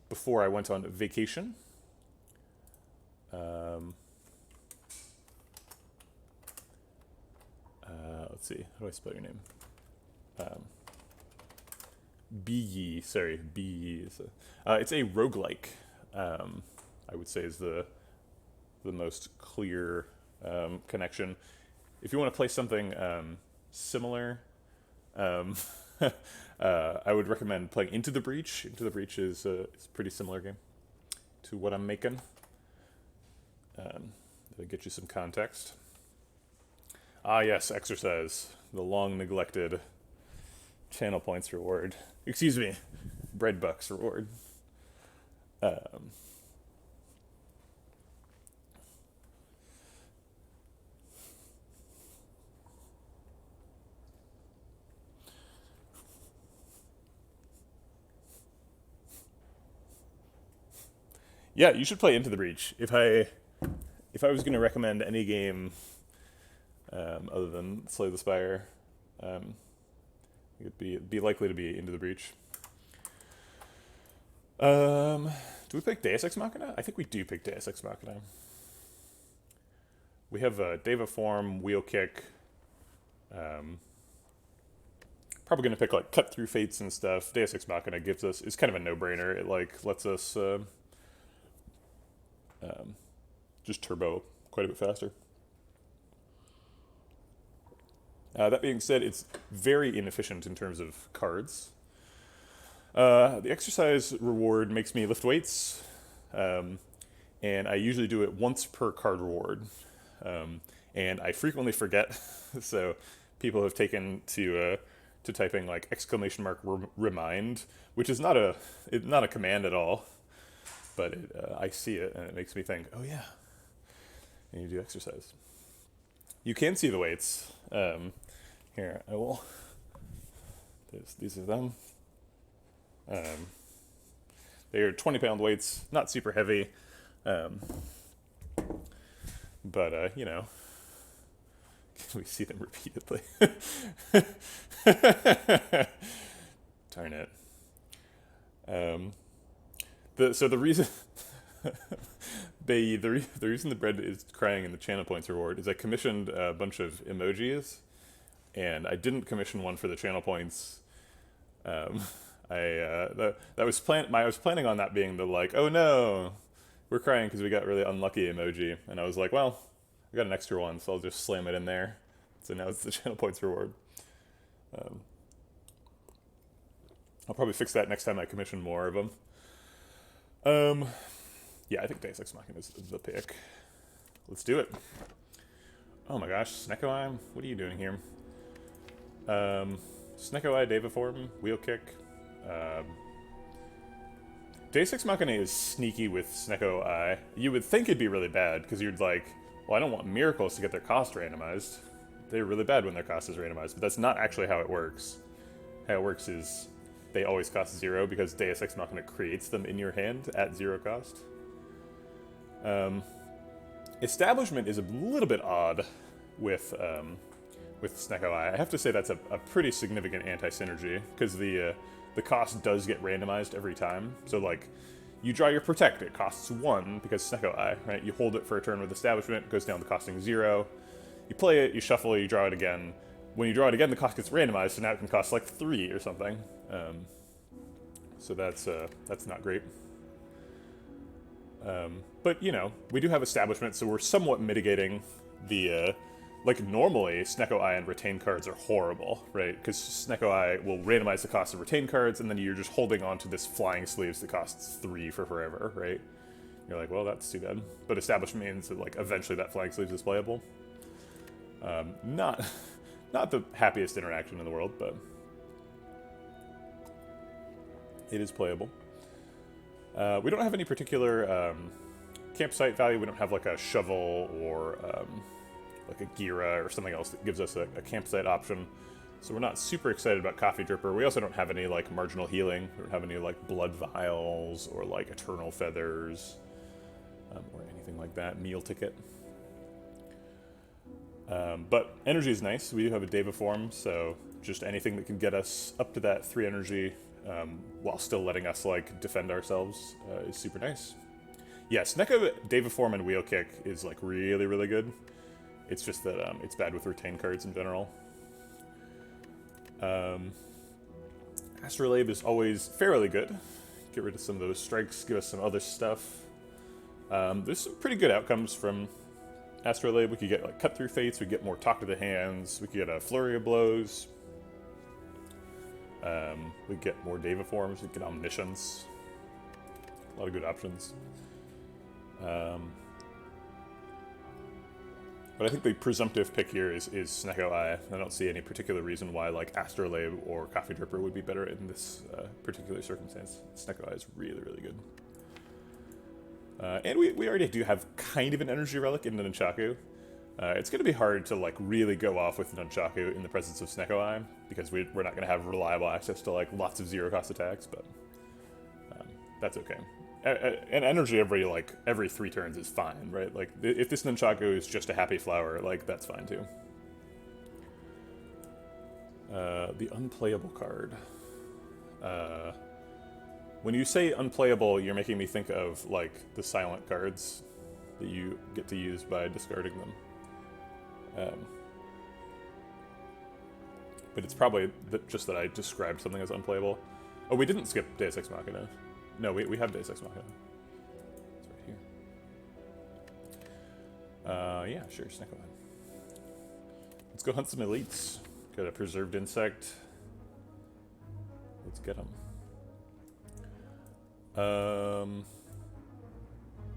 before I went on vacation. Let's see. How do I spell your name? B-Ye. Sorry, B-Ye. It's a roguelike. I would say is the most clear connection. If you want to play something similar, I would recommend playing Into the Breach. Into the Breach is a pretty similar game to what I'm making. That'll get you some context. Ah yes, Exercise. The long-neglected channel points reward. Excuse me, Breadbucks reward. Yeah, you should play Into the Breach. If I was going to recommend any game other than Slay the Spire, um, it'd be likely to be Into the Breach. Do we pick Deus Ex Machina? I think we do pick Deus Ex Machina. We have Deva Form, Wheel Kick. Probably gonna pick like Cut Through Fates and stuff. Deus Ex Machina gives us is kind of a no-brainer. It like lets us just turbo quite a bit faster. That being said, it's very inefficient in terms of cards. The exercise reward makes me lift weights, and I usually do it once per card reward. And I frequently forget, so people have taken to typing like exclamation mark remind, which is not a command at all, but I see it and it makes me think, oh yeah, and you do exercise. You can see the weights. Here, I will. These are them. They are 20-pound weights, not super heavy, but you know, we see them repeatedly. Darn it. The reason the reason the bread is crying in the channel points reward is I commissioned a bunch of emojis, and I didn't commission one for the channel points. I was planning on that being the like, oh no, we're crying because we got really unlucky emoji, and I was like, well, I got an extra one, so I'll just slam it in there. So now it's the channel points reward. I'll probably fix that next time I commission more of them. Yeah, I think Deus Ex Machina is the pick. Let's do it. Oh my gosh, Snecko Eye, what are you doing here? Snecko Eye, Deva Form, Wheel Kick. Deus Ex Machina is sneaky with Snecko Eye. You would think it'd be really bad, because you'd like, well, I don't want miracles to get their cost randomized. They're really bad when their cost is randomized, but that's not actually how it works. How it works is they always cost 0 because Deus Ex Machina creates them in your hand at 0 cost. Establishment is a little bit odd with Snecko Eye. I have to say that's a pretty significant anti-synergy, because the cost does get randomized every time. So like, you draw your Protect, it costs 1 because Snecko Eye, right? You hold it for a turn with Establishment, it goes down to costing 0. You play it, you shuffle it, you draw it again. When you draw it again, the cost gets randomized, so now it can cost like 3 or something. So that's not great. But, you know, we do have Establishment, so we're somewhat mitigating the... like, normally, Snecko Eye and Retain cards are horrible, right? Because Snecko Eye will randomize the cost of Retain cards, and then you're just holding on to this Flying Sleeves that costs 3 for forever, right? You're like, well, that's too bad. But Establishment means that, like, eventually that Flying Sleeves is playable. Not the happiest interaction in the world, but it is playable. We don't have any particular campsite value. We don't have like a shovel or like a Gira or something else that gives us a campsite option. So we're not super excited about Coffee Dripper. We also don't have any like marginal healing. We don't have any like blood vials or like eternal feathers or anything like that. Meal ticket. But energy is nice. We do have a Deva Form, so just anything that can get us up to that 3 energy while still letting us like defend ourselves is super nice. Yeah, Snecko, Deva Form, and Wheel Kick is like really, really good. It's just that it's bad with retain cards in general. Astrolabe is always fairly good. Get rid of some of those strikes, give us some other stuff. There's some pretty good outcomes from Astrolabe. We could get like Cut Through Fates, we get more Talk to the Hands, we could get a Flurry of Blows. We get more Deva Forms, we get Omniscience. A lot of good options. But I think the presumptive pick here is Snecko Eye. I don't see any particular reason why like Astrolabe or Coffee Dripper would be better in this particular circumstance. Snecko Eye is really, really good. And we already do have kind of an energy relic in the Nunchaku. It's going to be hard to like really go off with Nunchaku in the presence of Snecko Eye, because we're not going to have reliable access to like lots of 0 cost attacks, but that's okay. an energy every 3 turns is fine, right? Like, if this Nunchaku is just a happy flower, like, that's fine too. The unplayable card. When you say unplayable, you're making me think of, like, the silent cards that you get to use by discarding them. But it's probably just that I described something as unplayable. Oh, we didn't skip Deus Ex Machina. No, we have Deus Ex Machina. It's right here. Yeah, sure, snack on. Let's go hunt some elites. Got a preserved insect. Let's get them.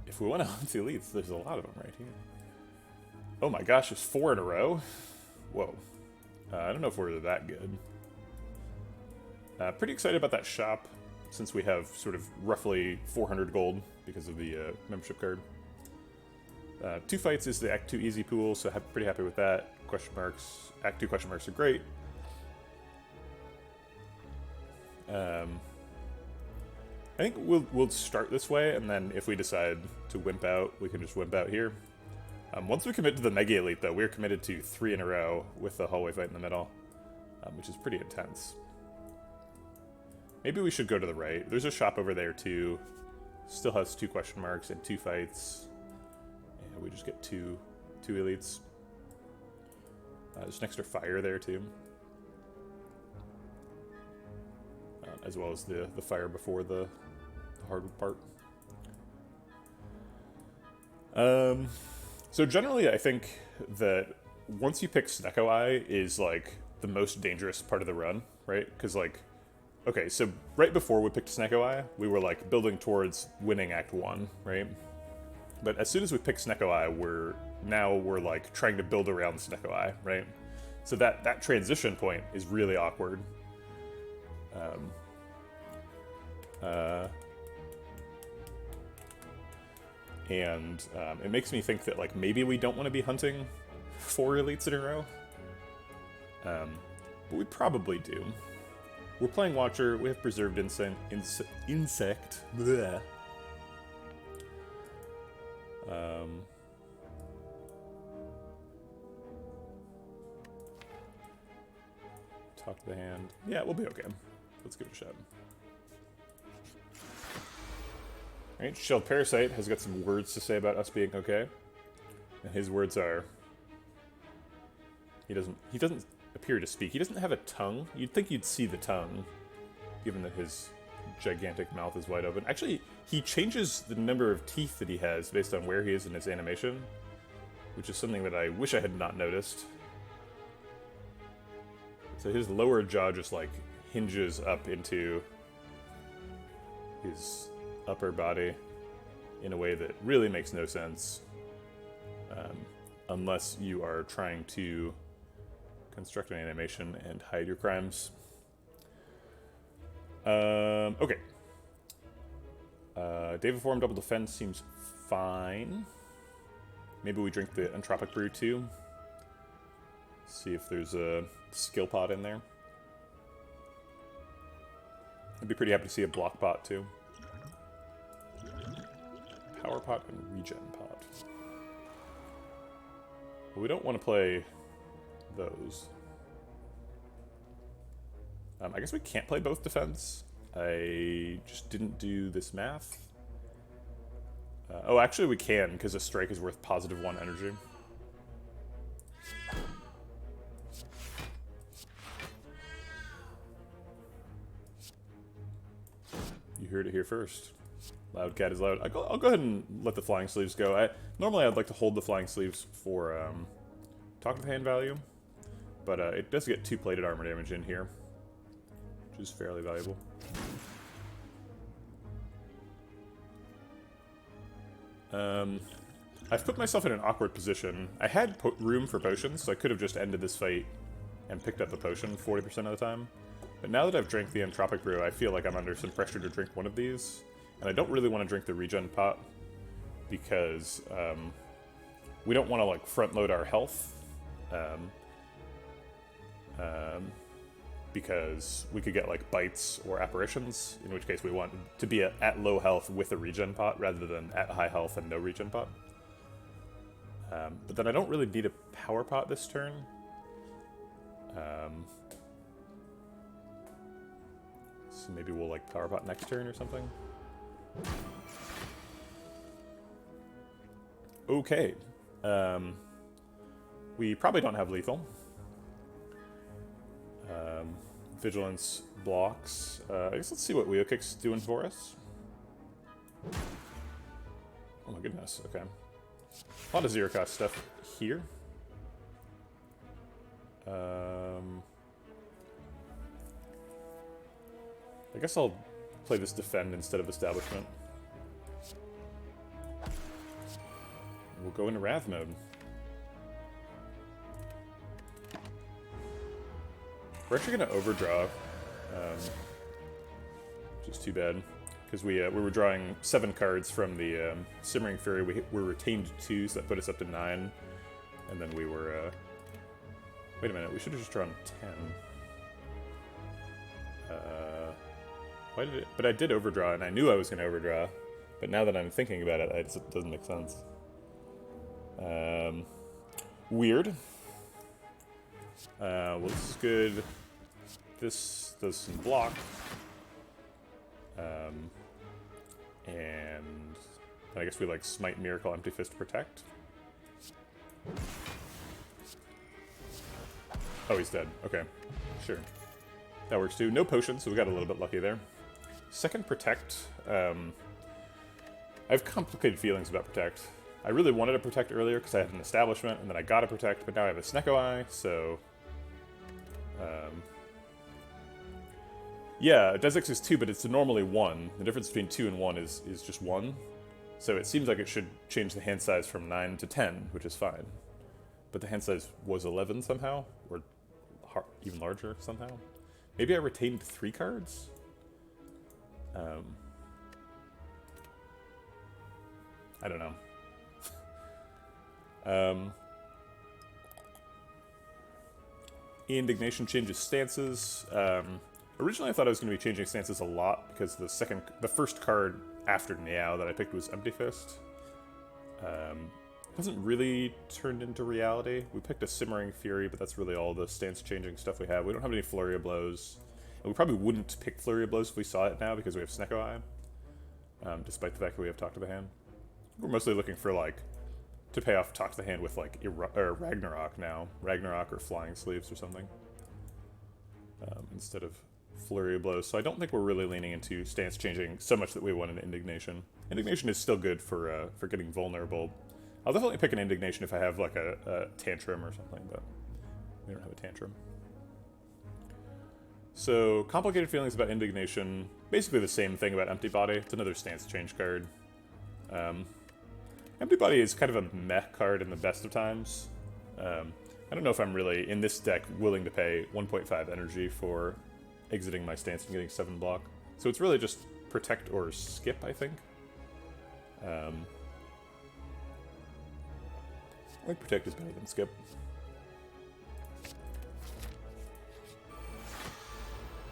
If we want to hunt elites, there's a lot of them right here. Oh my gosh, there's 4 in a row? Whoa. I don't know if we're that good. Pretty excited about that shop, since we have sort of roughly 400 gold because of the membership card. 2 fights is the Act 2 easy pool, so pretty happy with that. Question marks. Act 2 question marks are great. I think we'll start this way, and then if we decide to wimp out, we can just wimp out here. Once we commit to the Mega Elite, though, we're committed to 3 in a row with the hallway fight in the middle, which is pretty intense. Maybe we should go to the right. There's a shop over there, too. Still has 2 question marks and 2 fights. And we just get two elites. There's an extra fire there, too. As well as the fire before the hard part. So generally, I think that once you pick Snecko Eye is, like, the most dangerous part of the run, right? Because, like, okay, so right before we picked Snecko Eye, we were, like, building towards winning Act 1, right? But as soon as we pick Snecko Eye, we're like, trying to build around Snecko Eye, right? So that transition point is really awkward. It makes me think that, like, maybe we don't want to be hunting 4 elites in a row. But we probably do. We're playing Watcher, we have Preserved Insect. Bleh. Talk to the hand. Yeah, we'll be okay. Let's give it a shot. Alright, Shelled Parasite has got some words to say about us being okay. And his words are... He doesn't appear to speak. He doesn't have a tongue. You'd think you'd see the tongue, given that his gigantic mouth is wide open. Actually, he changes the number of teeth that he has based on where he is in his animation, which is something that I wish I had not noticed. So his lower jaw just, like, hinges up into his upper body in a way that really makes no sense, unless you are trying to construct an animation and hide your crimes. Okay. David Form Double Defense seems fine. Maybe we drink the Entropic Brew too. See if there's a skill pot in there. I'd be pretty happy to see a block pot too. Power pot and regen pot. But we don't want to play those. I guess we can't play both defense. I just didn't do this math. Oh, actually we can, because a strike is worth +1 energy. You heard it here first. Loud cat is loud. I'll go ahead and let the flying sleeves go. Normally I'd like to hold the flying sleeves for talk with hand value, but it does get 2 plated armor damage in here, which is fairly valuable. I've put myself in an awkward position. I had room for potions, so I could have just ended this fight and picked up a potion 40% of the time. But now that I've drank the Entropic Brew, I feel like I'm under some pressure to drink one of these. And I don't really want to drink the regen pot, because we don't want to, like, front load our health. because we could get like bites or apparitions, in which case we want to be at low health with a regen pot rather than at high health and no regen pot. But then I don't really need a power pot this turn. So maybe we'll like power pot next turn or something. Okay. We probably don't have lethal. Vigilance blocks. I guess let's see what Wheel Kick's doing for us. Oh my goodness, okay. A lot of zero cost stuff here. I guess I'll play this defend instead of establishment. We'll go into Wrath mode. We're actually going to overdraw, which is too bad, because we were drawing 7 cards from the Simmering Fury. We were retained 2, so that put us up to 9, and then we were... wait a minute, we should have just drawn 10. Why did it... But I did overdraw, and I knew I was going to overdraw, but now that I'm thinking about it, it doesn't make sense. Weird. Well, this is good. This does some block. And I guess we like Smite, Miracle, Empty Fist, Protect. Oh, he's dead. Okay, sure. That works too. No potions, so we got a little bit lucky there. Second Protect. I have complicated feelings about Protect. I really wanted to Protect earlier because I had an Establishment, and then I got to Protect, but now I have a Snecko Eye, so... yeah, Desex is 2, but it's normally 1. The difference between 2 and 1 is just 1. So it seems like it should change the hand size from 9 to 10, which is fine. But the hand size was 11 somehow, or even larger somehow. Maybe I retained 3 cards? I don't know. Indignation changes stances. Originally I thought I was going to be changing stances a lot because the first card after Niao that I picked was Empty Fist. Hasn't really turned into reality. We picked a Simmering Fury, but that's really all the stance changing stuff we have. We don't have any Flurry of Blows. And we probably wouldn't pick Flurry of Blows if we saw it now because we have Snecko Eye. Despite the fact that we have Talk to the Hand. We're mostly looking for like to pay off Talk to the Hand with like Ragnarok now. Ragnarok or Flying Sleeves or something. Instead of Flurry of Blows. So I don't think we're really leaning into stance changing so much that we want an Indignation. Indignation is still good for getting vulnerable. I'll definitely pick an Indignation if I have like a Tantrum or something, but we don't have a Tantrum. So, complicated feelings about Indignation. Basically the same thing about Empty Body. It's another stance change card. Empty Body is kind of a meh card in the best of times. I don't know if I'm really, in this deck, willing to pay 1.5 energy for exiting my stance and getting 7 block. So it's really just Protect or Skip, I think. I think Protect is better than Skip.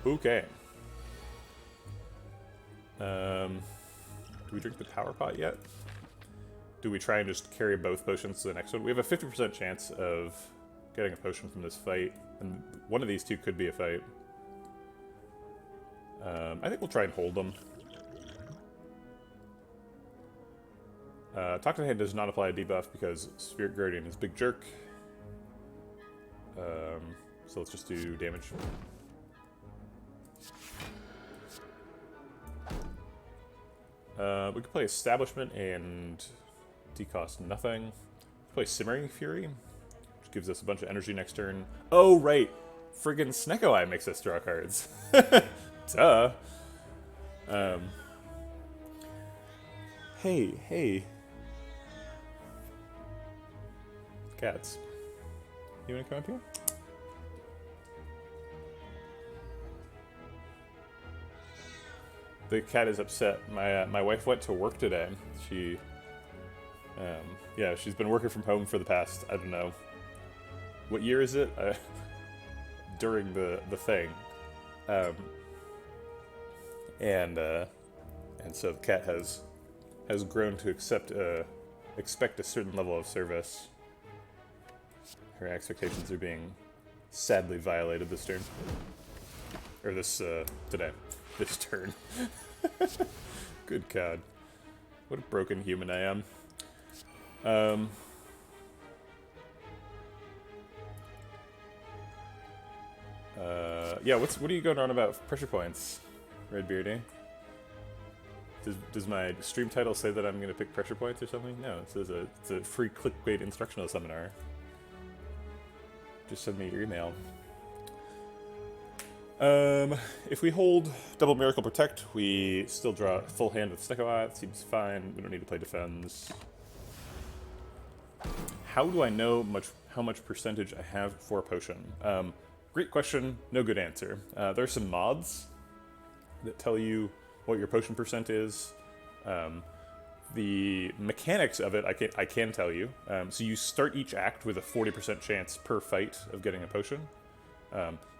Okay. Do we drink the Power Pot yet? Do we try and just carry both potions to the next one? We have a 50% chance of getting a potion from this fight, and one of these two could be a fight. I think we'll try and hold them. Talk to the Hand does not apply a debuff because Spirit Guardian is Big Jerk. So let's just do damage. We could play Establishment and decost nothing. Play Simmering Fury, which gives us a bunch of energy next turn. Oh, right! Friggin' Snecko Eye makes us draw cards. Duh. Hey. Cats. You wanna come up here? The cat is upset. My wife went to work today. Yeah, she's been working from home for the past, I don't know, what year is it? During the thing. And so the cat has grown to expect a certain level of service. Her expectations are being sadly violated this turn. Or today. This turn. Good God. What a broken human I am. Yeah, what are you going on about pressure points, Redbeardy? Does my stream title say that I'm going to pick pressure points or something? No, it says it's a free clickbait instructional seminar. Just send me your email. If we hold Double Miracle Protect, we still draw a full hand with Snecko Eye. It seems fine. We don't need to play defense. How do I know how much percentage I have for a potion? Great question, no good answer. There are some mods that tell you what your potion percent is. The mechanics of it, I can tell you. So you start each act with a 40% chance per fight of getting a potion.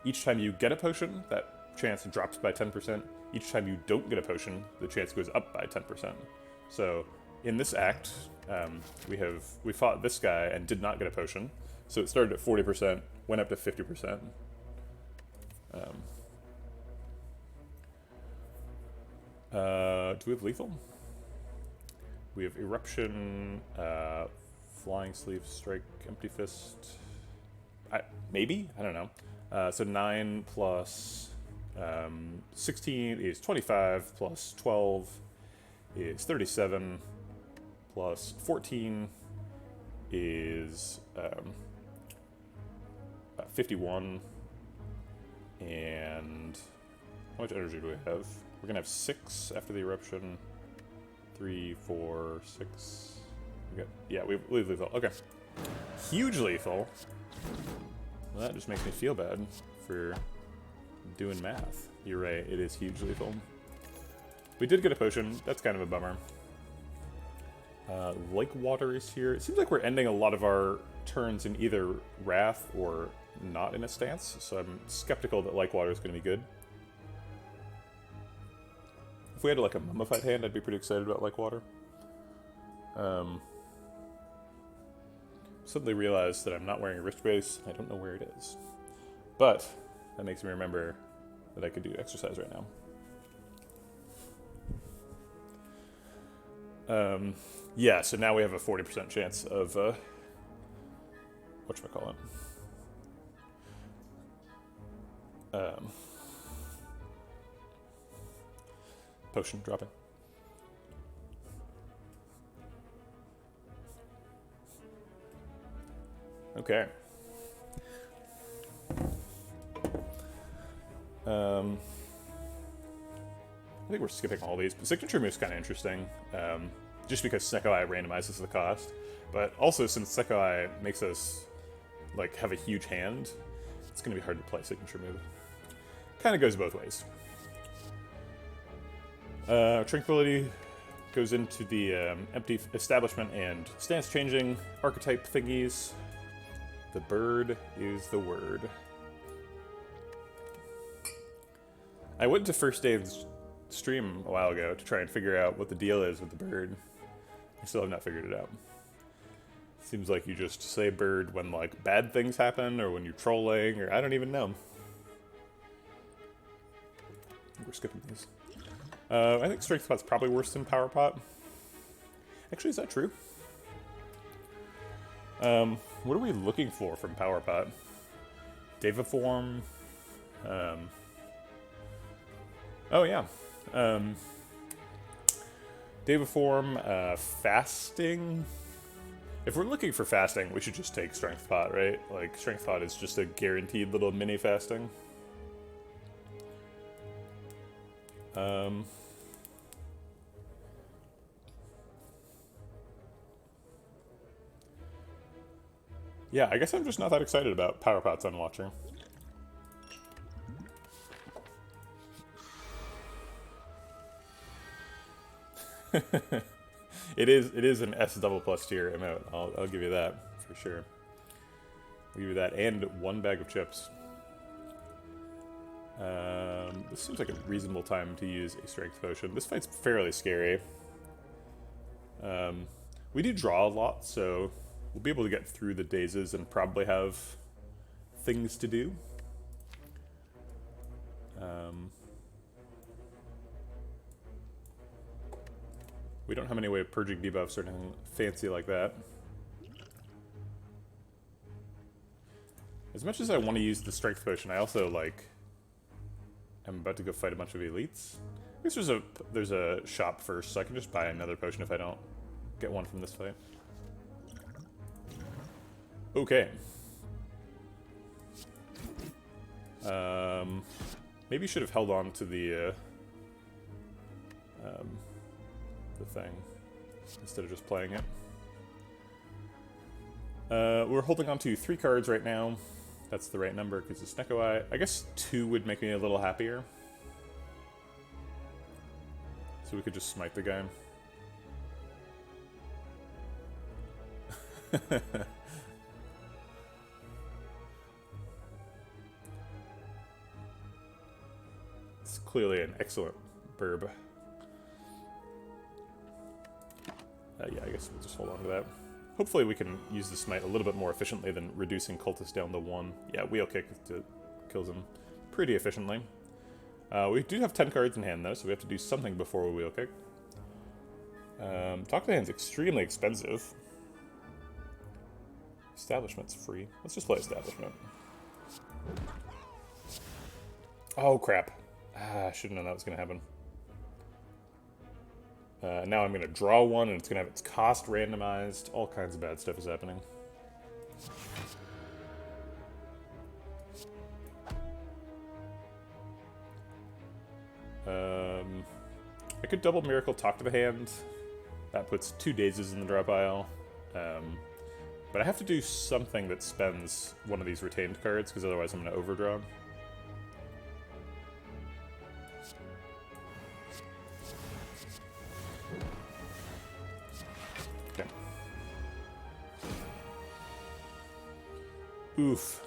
Each time you get a potion, that chance drops by 10%. Each time you don't get a potion, the chance goes up by 10%. So in this act, we fought this guy and did not get a potion. So it started at 40%, went up to 50%. Do we have lethal? We have Eruption, Flying Sleeve, Strike, Empty Fist. Maybe? I don't know. So 9 plus 16 is 25, plus 12 is 37, plus 14 is 51. And how much energy do we have? We're going to have 6 after the Eruption. 3, 4, 6. Yeah, we have lethal. Okay. Huge lethal. Well, that just makes me feel bad for doing math. You're right, it is huge lethal. We did get a potion. That's kind of a bummer. Lake Water is here. It seems like we're ending a lot of our turns in either Wrath or not in a stance, so I'm skeptical that Lake Water is going to be good. If we had like a mummified hand, I'd be pretty excited about Lake Water. Suddenly realized that I'm not wearing a wrist brace. I don't know where it is. But that makes me remember that I could do exercise right now. Yeah, so now we have a 40% chance of, whatchamacallit? Potion dropping. Okay. I think we're skipping all these, but Signature Move is kind of interesting, just because Snecko Eye randomizes the cost, but also since Snecko Eye makes us like have a huge hand, it's going to be hard to play Signature Move. Kind of goes both ways. Tranquility goes into the empty establishment and stance changing archetype thingies. The bird is the word. I went to First Dave's stream a while ago to try and figure out what the deal is with the bird. I still have not figured it out. Seems like you just say bird when like bad things happen or when you're trolling, or I don't even know. We're skipping these. I think Strength Pot's probably worse than Power Pot. Actually, is that true? What are we looking for from Power Pot? Devaform. Oh yeah. Devaform, Fasting. If we're looking for fasting, we should just take Strength Pot, right? Like, Strength Pot is just a guaranteed little mini fasting. Yeah, I guess I'm just not that excited about Power Pots on Watcher. It is an S double plus tier emote. I'll give you that for sure. I'll give you that and 1 bag of chips. This seems like a reasonable time to use a strength potion. This fight's fairly scary. We do draw a lot, so we'll be able to get through the dazes and probably have things to do. We don't have any way of purging debuffs or anything fancy like that. As much as I want to use the strength potion, I also, like, I'm about to go fight a bunch of elites. I guess there's a shop first, so I can just buy another potion if I don't get one from this fight. Okay. Maybe should have held on to the thing instead of just playing it. We're holding on to 3 cards right now. That's the right number because it's Neko Eye. I guess 2 would make me a little happier. So we could just smite the guy. It's clearly an excellent burb. Yeah, I guess we'll just hold on to that. Hopefully we can use the smite a little bit more efficiently than reducing cultists down to 1. Yeah, wheel kick kills him pretty efficiently. We do have 10 cards in hand though, so we have to do something before we wheel kick. Talk to hand's extremely expensive. Establishment's free. Let's just play Establishment. Oh crap. I should have known that was going to happen. Now I'm going to draw one, and it's going to have its cost randomized. All kinds of bad stuff is happening. I could double Miracle Talk to the hand. That puts 2 dazes in the draw pile. But I have to do something that spends one of these retained cards, because otherwise I'm going to overdraw. Okay. Oof.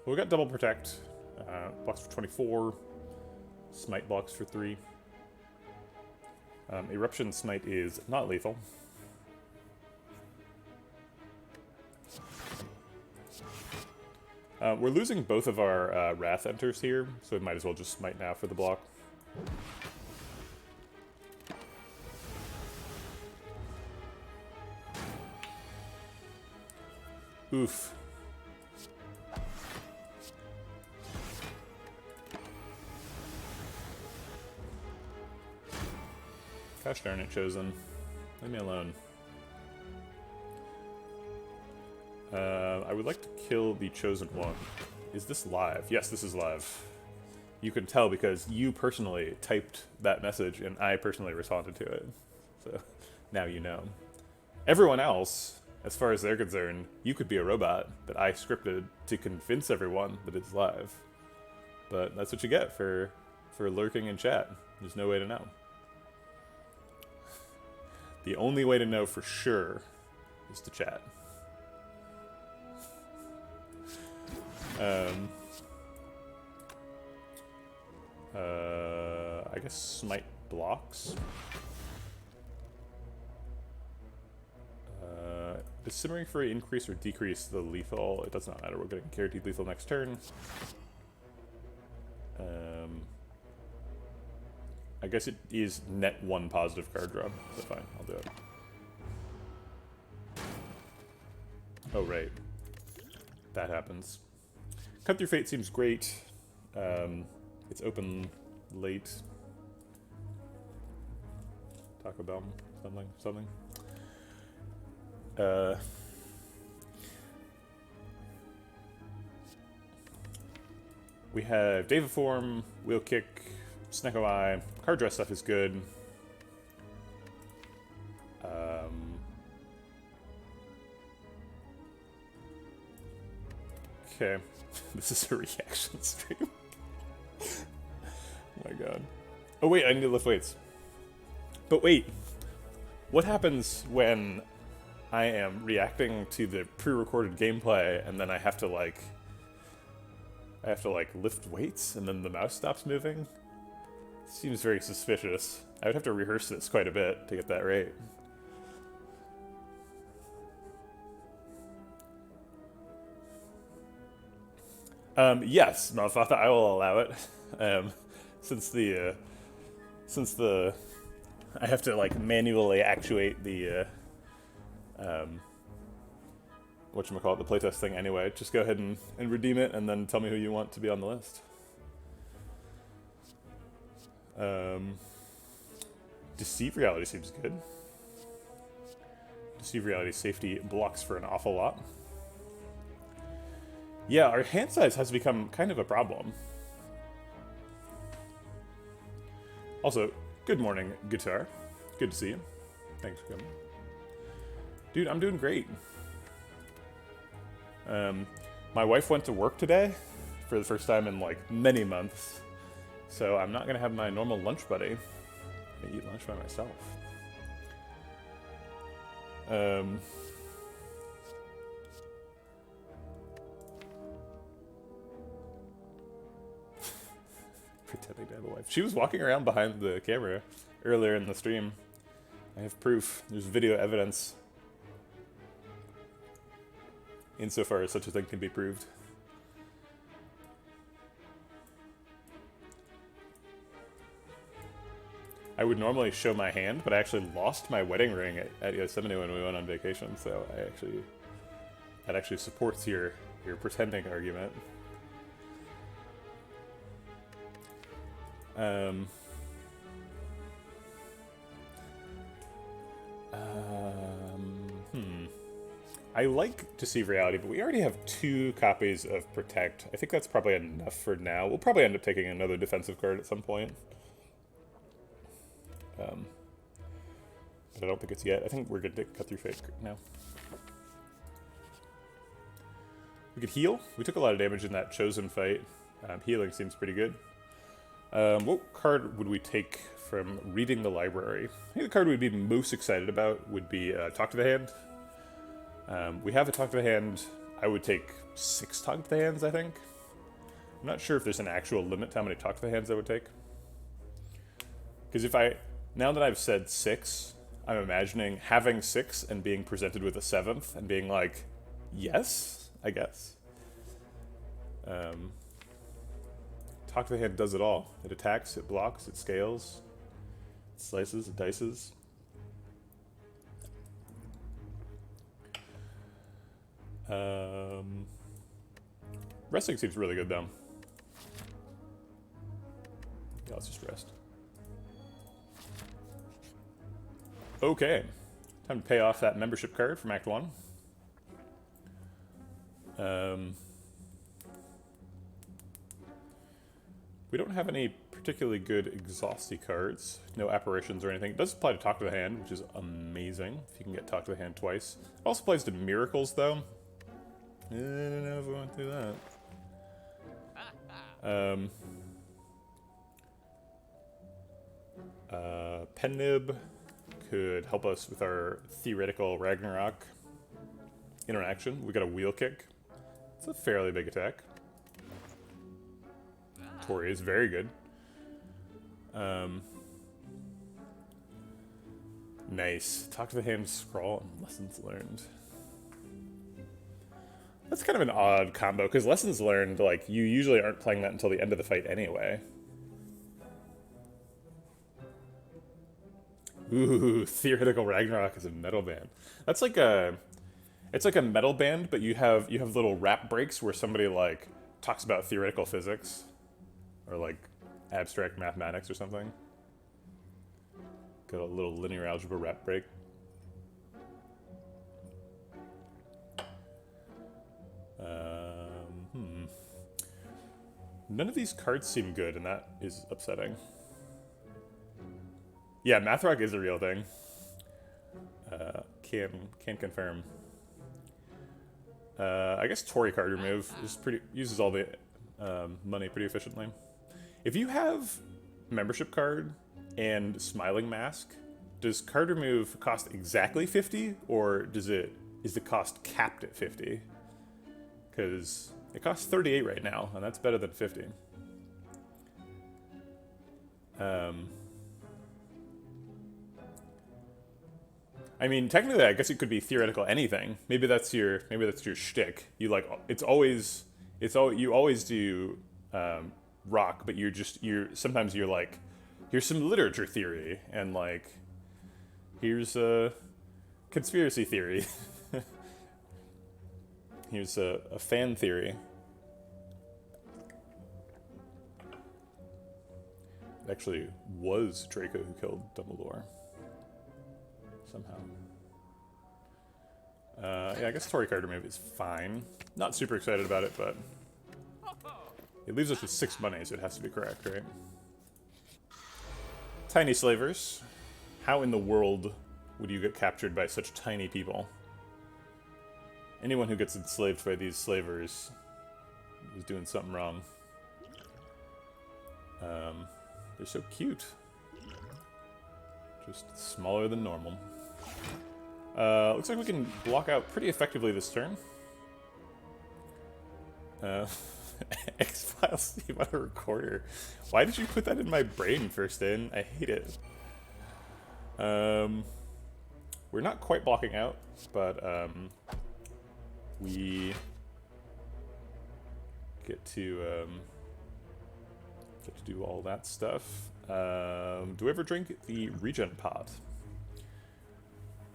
Well, we got double protect. Blocks for 24. Smite blocks for 3. Eruption Smite is not lethal. We're losing both of our Wrath Enters here, so we might as well just Smite now for the block. Oof. Gosh darn it, Chosen. Leave me alone. I would like to kill the Chosen One. Is this live? Yes, this is live. You can tell because you personally typed that message and I personally responded to it. So, now you know. Everyone else, as far as they're concerned, you could be a robot that I scripted to convince everyone that it's live. But that's what you get for lurking in chat. There's no way to know. The only way to know for sure is to chat. I guess Smite blocks. Is Simmering Fury increase or decrease the lethal? It does not matter. We're getting guaranteed lethal next turn. I guess it is net 1 positive card draw. So fine, I'll do it. Oh, right. That happens. Cut Through Fate seems great. It's open late. Taco Bell, something. We have Daviform, Wheel Kick, Sneko Eye. Card draw stuff is good. Okay. This is a reaction stream. Oh my god. Oh wait, I need to lift weights. But wait. What happens when I am reacting to the pre-recorded gameplay and then I have to, like, I have to, like, lift weights and then the mouse stops moving. Seems very suspicious. I would have to rehearse this quite a bit to get that right. Yes, Malfatha, I will allow it. Since the I have to like manually actuate the whatchamacallit, the playtest thing anyway. Just go ahead and redeem it, and then tell me who you want to be on the list. Deceive Reality seems good. Deceive Reality safety blocks for an awful lot. Yeah, our hand size has become kind of a problem. Also, good morning, Guitar. Good to see you. Thanks for coming. Dude, I'm doing great. My wife went to work today for the first time in like many months, so I'm not gonna have my normal lunch buddy. I'm gonna eat lunch by myself. Pretending to have a wife. She was walking around behind the camera earlier in the stream. I have proof. There's video evidence. Insofar as such a thing can be proved. I would normally show my hand, but I actually lost my wedding ring at Yosemite when we went on vacation, so that actually supports your pretending argument. I like Deceive Reality, but we already have 2 copies of Protect. I think that's probably enough for now. We'll probably end up taking another defensive card at some point. But I don't think it's yet. I think we're good to cut through fate now. We could heal. We took a lot of damage in that Chosen fight. Healing seems pretty good. What card would we take from Reading the Library? I think the card we'd be most excited about would be Talk to the Hand. We have a Talk to the Hand. I would take 6 Talk to the Hands, I think. I'm not sure if there's an actual limit to how many Talk to the Hands I would take. Because now that I've said 6, I'm imagining having 6 and being presented with a 7th and being like, yes, I guess. Talk to the Hand does it all. It attacks, it blocks, it scales, it slices, it dices. Resting seems really good though. Yeah, let's just rest. Okay, time to pay off that membership card from Act 1. We don't have any particularly good exhausty cards. No apparitions or anything. It does apply to Talk to the Hand, which is amazing. If you can get Talk to the Hand twice. It also applies to Miracles, though. I don't know if we want to do that. Pen Nib could help us with our theoretical Ragnarok interaction. We got a Wheel Kick. It's a fairly big attack. Tori is very good. Nice. Talk to the Hand, Scrawl, and Lessons Learned. That's kind of an odd combo, because Lessons Learned, like, you usually aren't playing that until the end of the fight anyway. Ooh, Theoretical Ragnarok is a metal band. That's like it's like a metal band, but you have little rap breaks where somebody, like, talks about theoretical physics. Or, like, abstract mathematics or something. Got a little linear algebra rap break. None of these cards seem good, and that is upsetting. Yeah, Mathrock is a real thing. Can confirm. I guess Tori card remove uses all the money pretty efficiently. If you have membership card and Smiling Mask, does card remove cost exactly 50, or is the cost capped at 50? Because It costs 38 right now, and that's better than 50. I mean, technically, I guess it could be theoretical anything. Maybe that's your shtick. You like you always do rock, but you're sometimes you're like, here's some literature theory, and like, here's a conspiracy theory. Here's a fan theory. It actually was Draco who killed Dumbledore. Somehow. Yeah, I guess Tory card remove is fine. Not super excited about it, but it leaves us with 6 money, so it has to be correct, right? Tiny slavers. How in the world would you get captured by such tiny people? Anyone who gets enslaved by these slavers is doing something wrong. They're so cute. Just smaller than normal. Looks like we can block out pretty effectively this turn. X-Files Steve on a recorder. Why did you put that in my brain first in? I hate it. We're not quite blocking out, but we get to do all that stuff. Do we ever drink the regen pot?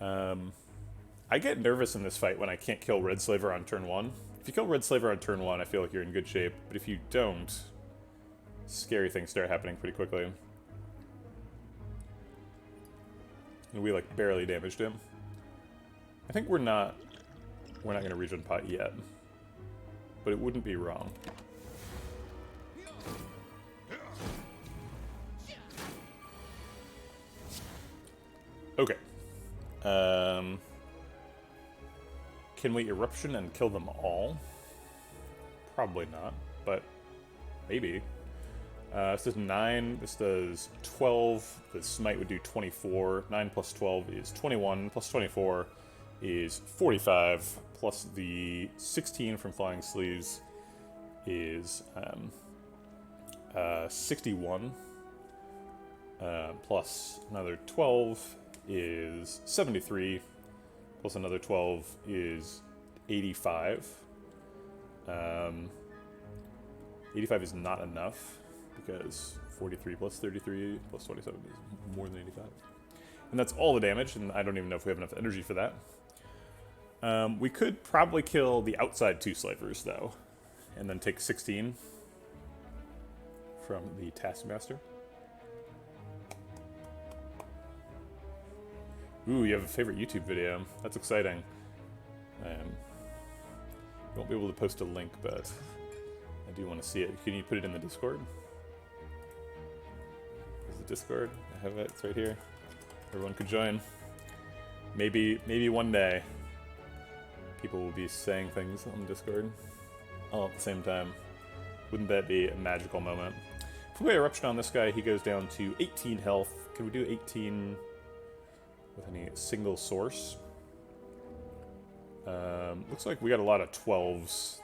I get nervous in this fight when I can't kill Red Slaver on turn 1. If you kill Red Slaver on turn 1, I feel like you're in good shape. But if you don't, scary things start happening pretty quickly. And we like barely damaged him. I think we're not gonna regen pot yet, but it wouldn't be wrong. Okay. Can we Eruption and kill them all? Probably not, but maybe. This does 9, this does 12, the Smite would do 24, 9 plus 12 is 21, plus 24 is 45, plus the 16 from Flying Sleeves is 61, plus another 12 is 73, plus another 12 is 85. 85 is not enough, because 43 plus 33 plus 27 is more than 85. And that's all the damage, and I don't even know if we have enough energy for that. We could probably kill the outside 2 slavers, though, and then take 16 from the Taskmaster. Ooh, you have a favorite YouTube video. That's exciting. You won't be able to post a link, but I do want to see it. Can you put it in the Discord? There's the Discord. I have it. It's right here. Everyone could join. Maybe one day people will be saying things on the Discord all at the same time. Wouldn't that be a magical moment? If we go Eruption on this guy, he goes down to 18 health. Can we do 18 with any single source? Looks like we got a lot of 12s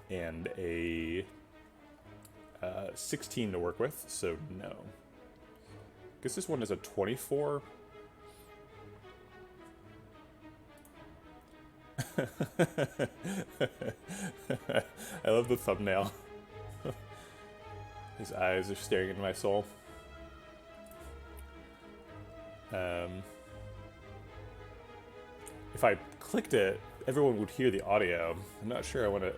and a 16 to work with, so no. Guess this one is a 24. I love the thumbnail. His eyes are staring into my soul. If I clicked it, everyone would hear the audio. I'm not sure I want to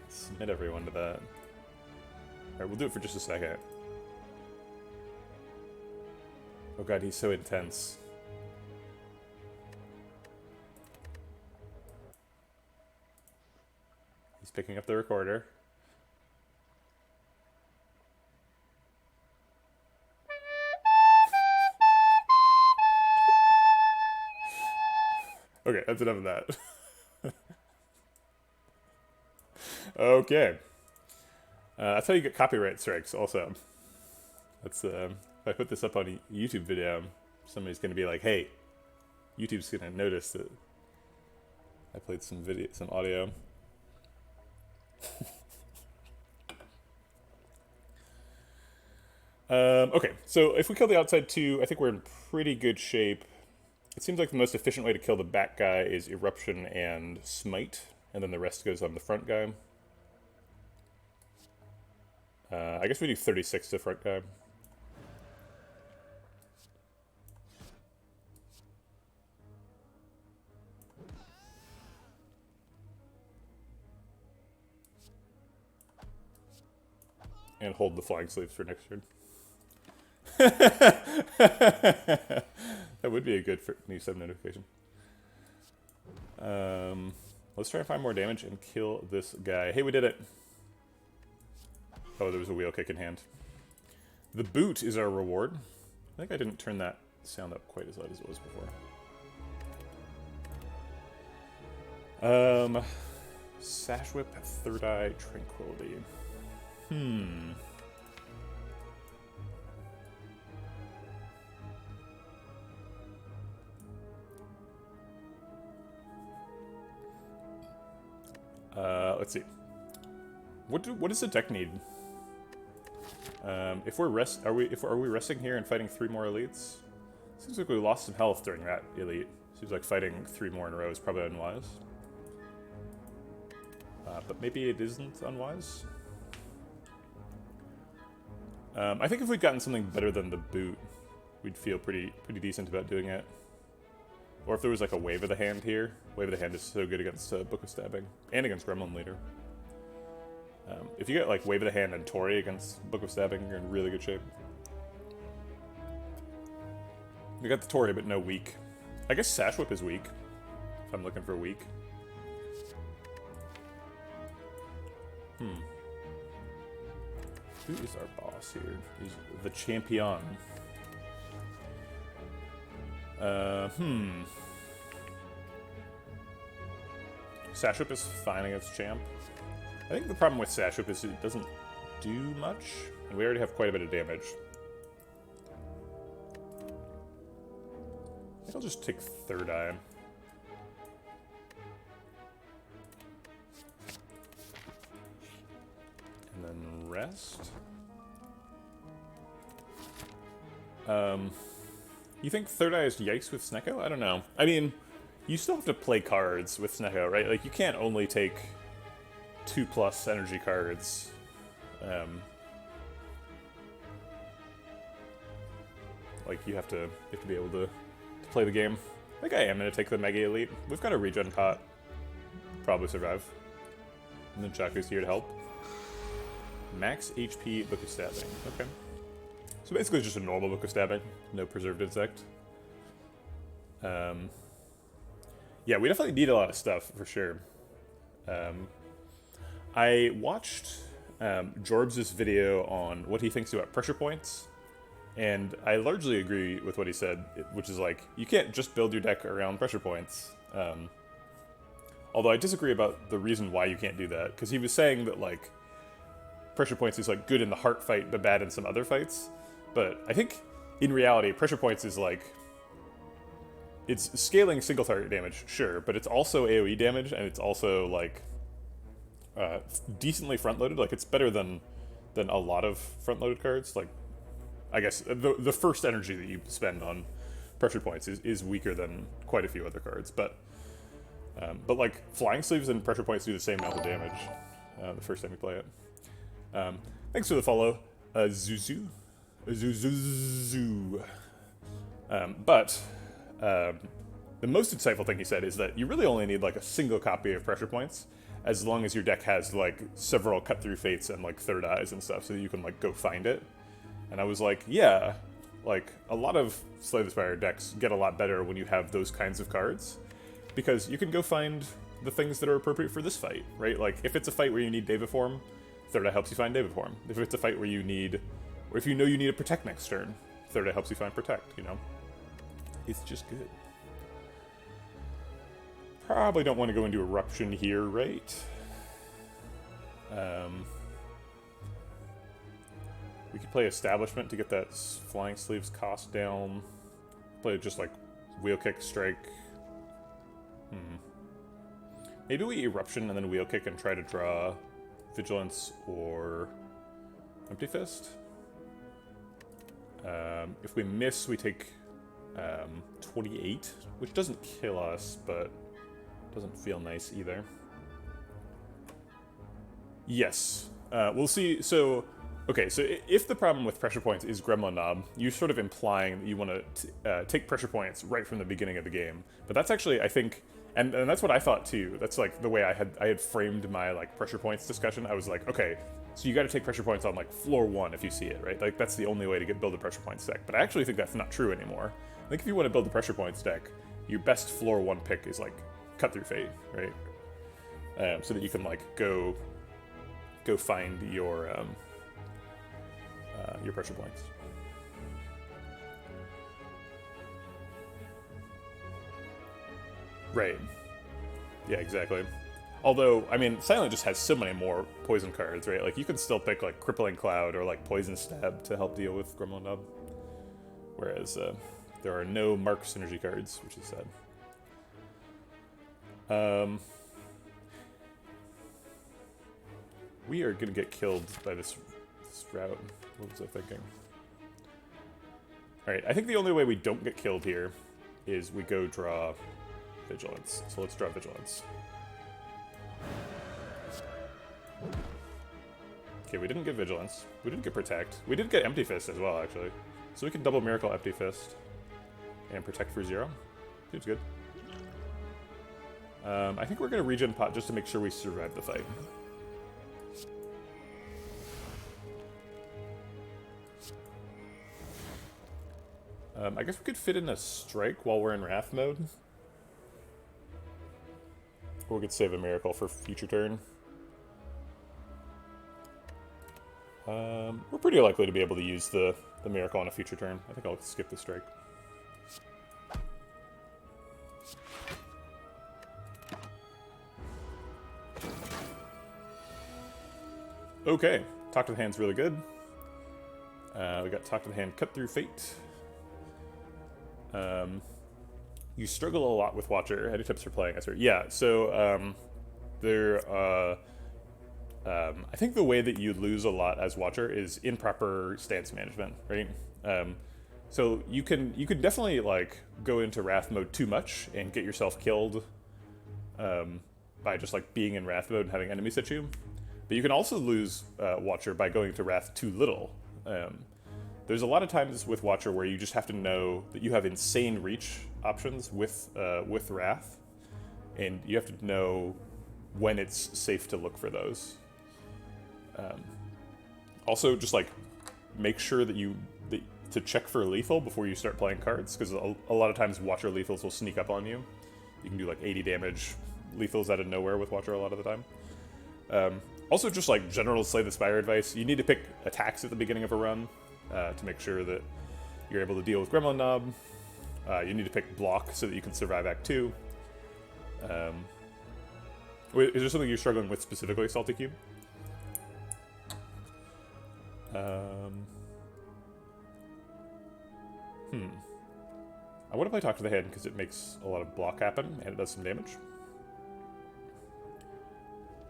submit everyone to that. Alright, we'll do it for just a second. Oh god, he's so intense. He's picking up the recorder. Okay, that's enough of that. Okay. That's how you get copyright strikes, also. That's, if I put this up on a YouTube video, somebody's gonna be like, hey, YouTube's gonna notice that I played some audio. Okay, so if we kill the outside two, I think we're in pretty good shape. It seems like the most efficient way to kill the back guy is Eruption and Smite, and then the rest goes on the front guy. I guess we do 36 to front guy. And hold the flying sleeves for next turn. That would be a good new sub notification. Let's try and find more damage and kill this guy. Hey, we did it. Oh, there was a wheel kick in hand. The boot is our reward. I think I didn't turn that sound up quite as loud as it was before. Sash Whip, Third Eye, Tranquility. Let's see. What does the deck need? If we're are we resting here and fighting 3 more elites? Seems like we lost some health during that elite. Seems like fighting 3 more in a row is probably unwise. But maybe it isn't unwise. I think if we'd gotten something better than the boot, we'd feel pretty decent about doing it. Or if there was like a Wave of the Hand here. Wave of the Hand is so good against Book of Stabbing. And against Gremlin Leader. If you get like Wave of the Hand and Tori against Book of Stabbing, you're in really good shape. You got the Tori, but no weak. I guess Sash Whip is weak. If I'm looking for weak. Who is our boss here? He's the champion. Sash Whip is fine against Champ. I think the problem with Sash Whip is it doesn't do much, and we already have quite a bit of damage. I think I'll just take Third Eye. And then rest. You think Third Eye is yikes with Snecko? I don't know. I mean, you still have to play cards with Snecko, right? Like, you can't only take 2+ energy cards. Like, you have to be able to play the game. I think I am going to take the Mega Elite. We've got a regen pot. Probably survive. And then Chaku's here to help. Max HP, Book of Stabbing. Okay. So basically just a normal Book of Stabbing. No Preserved Insect. Yeah, we definitely need a lot of stuff, for sure. I watched Jorbs' video on what he thinks about pressure points. And I largely agree with what he said, which is like, you can't just build your deck around pressure points. Although I disagree about the reason why you can't do that, because he was saying that, like, pressure points is, like, good in the heart fight, but bad in some other fights. But I think, in reality, pressure points is, like, it's scaling single target damage, sure, but it's also AoE damage, and it's also, like, decently front-loaded. Like, it's better than a lot of front-loaded cards. Like, I guess the first energy that you spend on pressure points is weaker than quite a few other cards, but like, flying sleeves and pressure points do the same amount of damage the first time you play it. Thanks for the follow, Zuzu. But the most insightful thing he said is that you really only need, like, a single copy of pressure points, as long as your deck has, like, several cut-through fates and, like, Third Eyes and stuff, so that you can, like, go find it. And I was like, yeah, like, a lot of Slay the Spire decks get a lot better when you have those kinds of cards, because you can go find the things that are appropriate for this fight, right? Like, if it's a fight where you need Daviform, Third Eye helps you find Daviform. If it's a fight where you need, or if you know you need a Protect next turn, Third Eye helps you find Protect, you know? It's just good. Probably don't want to go into Eruption here, right? We could play Establishment to get that Flying Sleeves cost down. Play just, like, Wheel Kick, Strike. Maybe we Eruption and then Wheel Kick and try to draw Vigilance or Empty Fist. If we miss, we take 28, which doesn't kill us, but doesn't feel nice either. Yes. We'll see. So, okay, so if the problem with pressure points is Gremlin Knob, you're sort of implying that you want to take pressure points right from the beginning of the game. But that's actually, I think, and that's what I thought too. That's like the way I had framed my like pressure points discussion. I was like, okay, so you got to take pressure points on like floor 1 if you see it, right? Like that's the only way to build a pressure points deck. But I actually think that's not true anymore. I think if you want to build a pressure points deck, your best floor 1 pick is like Cut Through Fate, right? So that you can like go find your pressure points. Right. Yeah, exactly. Although, I mean, Silent just has so many more poison cards, right? Like, you can still pick, like, Crippling Cloud or, like, Poison Stab to help deal with Gremlin Nub. Whereas, there are no Mark synergy cards, which is sad. We are gonna get killed by this route. What was I thinking? Alright, I think the only way we don't get killed here is we go draw Vigilance. So let's draw Vigilance. Okay, we didn't get Vigilance. We didn't get Protect. We did get Empty Fist as well, actually. So we can double Miracle Empty Fist and Protect for 0. Seems good. I think we're going to regen pot just to make sure we survive the fight. I guess we could fit in a Strike while we're in Wrath mode. Or we could save a Miracle for future turn. We're pretty likely to be able to use the Miracle on a future turn. I think I'll skip the Strike. Okay, Talk to the Hand's really good. We got Talk to the Hand, Cut Through Fate. You struggle a lot with Watcher. Any tips for playing Esper? Yeah, so I think the way that you lose a lot as Watcher is improper stance management, right? So you can definitely like go into Wrath mode too much and get yourself killed by just like being in Wrath mode and having enemies hit you. But you can also lose Watcher by going to Wrath too little. There's a lot of times with Watcher where you just have to know that you have insane reach options with Wrath, and you have to know when it's safe to look for those. Also, just like make sure that to check for lethal before you start playing cards, because a lot of times Watcher lethals will sneak up on you. You can do like 80 damage lethals out of nowhere with Watcher a lot of the time. Also, just like general Slay the Spire advice, you need to pick attacks at the beginning of a run to make sure that you're able to deal with Gremlin Knob. You need to pick block so that you can survive Act 2. Is there something you're struggling with specifically, Salty Cube? I want to play Talk to the Hand because it makes a lot of block happen and it does some damage.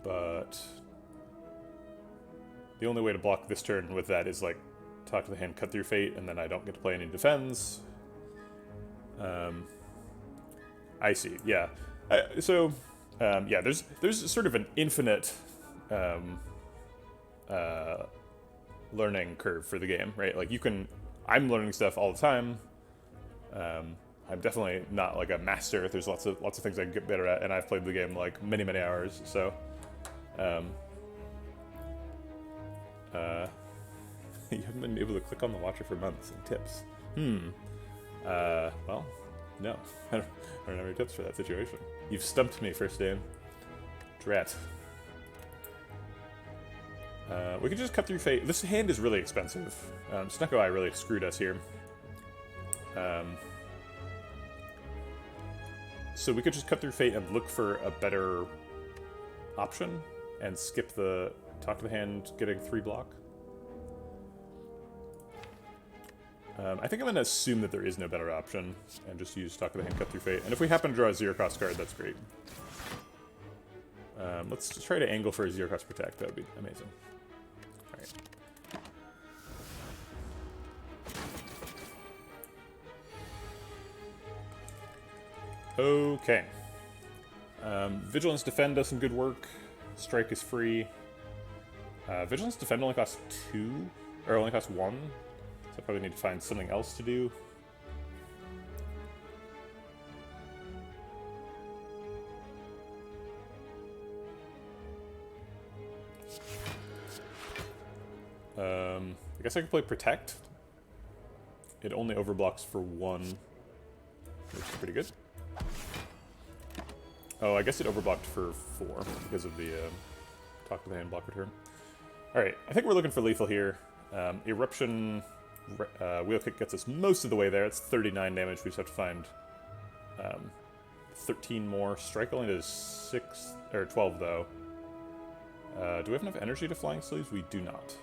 But the only way to block this turn with that is like Talk to the Hand, Cut Through Fate, and then I don't get to play any defense. I see. Yeah. Yeah. There's sort of an infinite learning curve for the game, right? Like I'm learning stuff all the time. I'm definitely not like a master. There's lots of things I can get better at, and I've played the game like many hours. So, you haven't been able to click on the Watcher for months. And tips? Well, no, I don't have any tips for that situation. You've stumped me, first game. Drat. We could just Cut Through Fate. This hand is really expensive. Snucko Eye really screwed us here. So we could just Cut Through Fate and look for a better option and skip the Talk to the Hand getting 3 block. I think I'm going to assume that there is no better option and just use Talk to the Hand, Cut Through Fate. And if we happen to draw a 0-cost card, that's great. Let's try to angle for a 0-cost protect. That would be amazing. Alright. Okay. Vigilance Defend does some good work. Strike is free. Vigilance Defend only costs 2, or only costs 1. So I probably need to find something else to do. I guess I could play Protect. It only overblocks for 1, which is pretty good. Oh, I guess it overblocked for 4 because of the Talk to the Hand block return. Alright, I think we're looking for lethal here. Eruption Wheel Kick gets us most of the way there. It's 39 damage. We just have to find 13 more. Strike only does 6, or 12 though. Do we have enough energy to Flying Sleeves? We do not.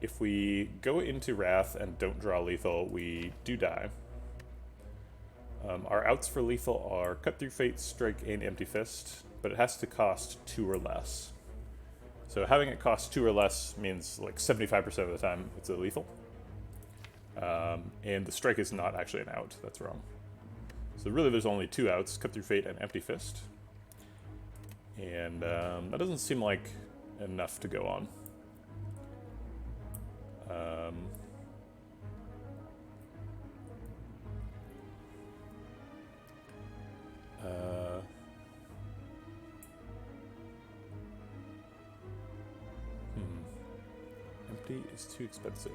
If we go into Wrath and don't draw lethal, we do die. Our outs for lethal are Cut Through Fate, Strike, and Empty Fist, but it has to cost 2 or less. So having it cost 2 or less means like 75% of the time it's a lethal. And the Strike is not actually an out, that's wrong. So really there's only 2 outs, Cut Through Fate and Empty Fist. And that doesn't seem like enough to go on. Empty is too expensive.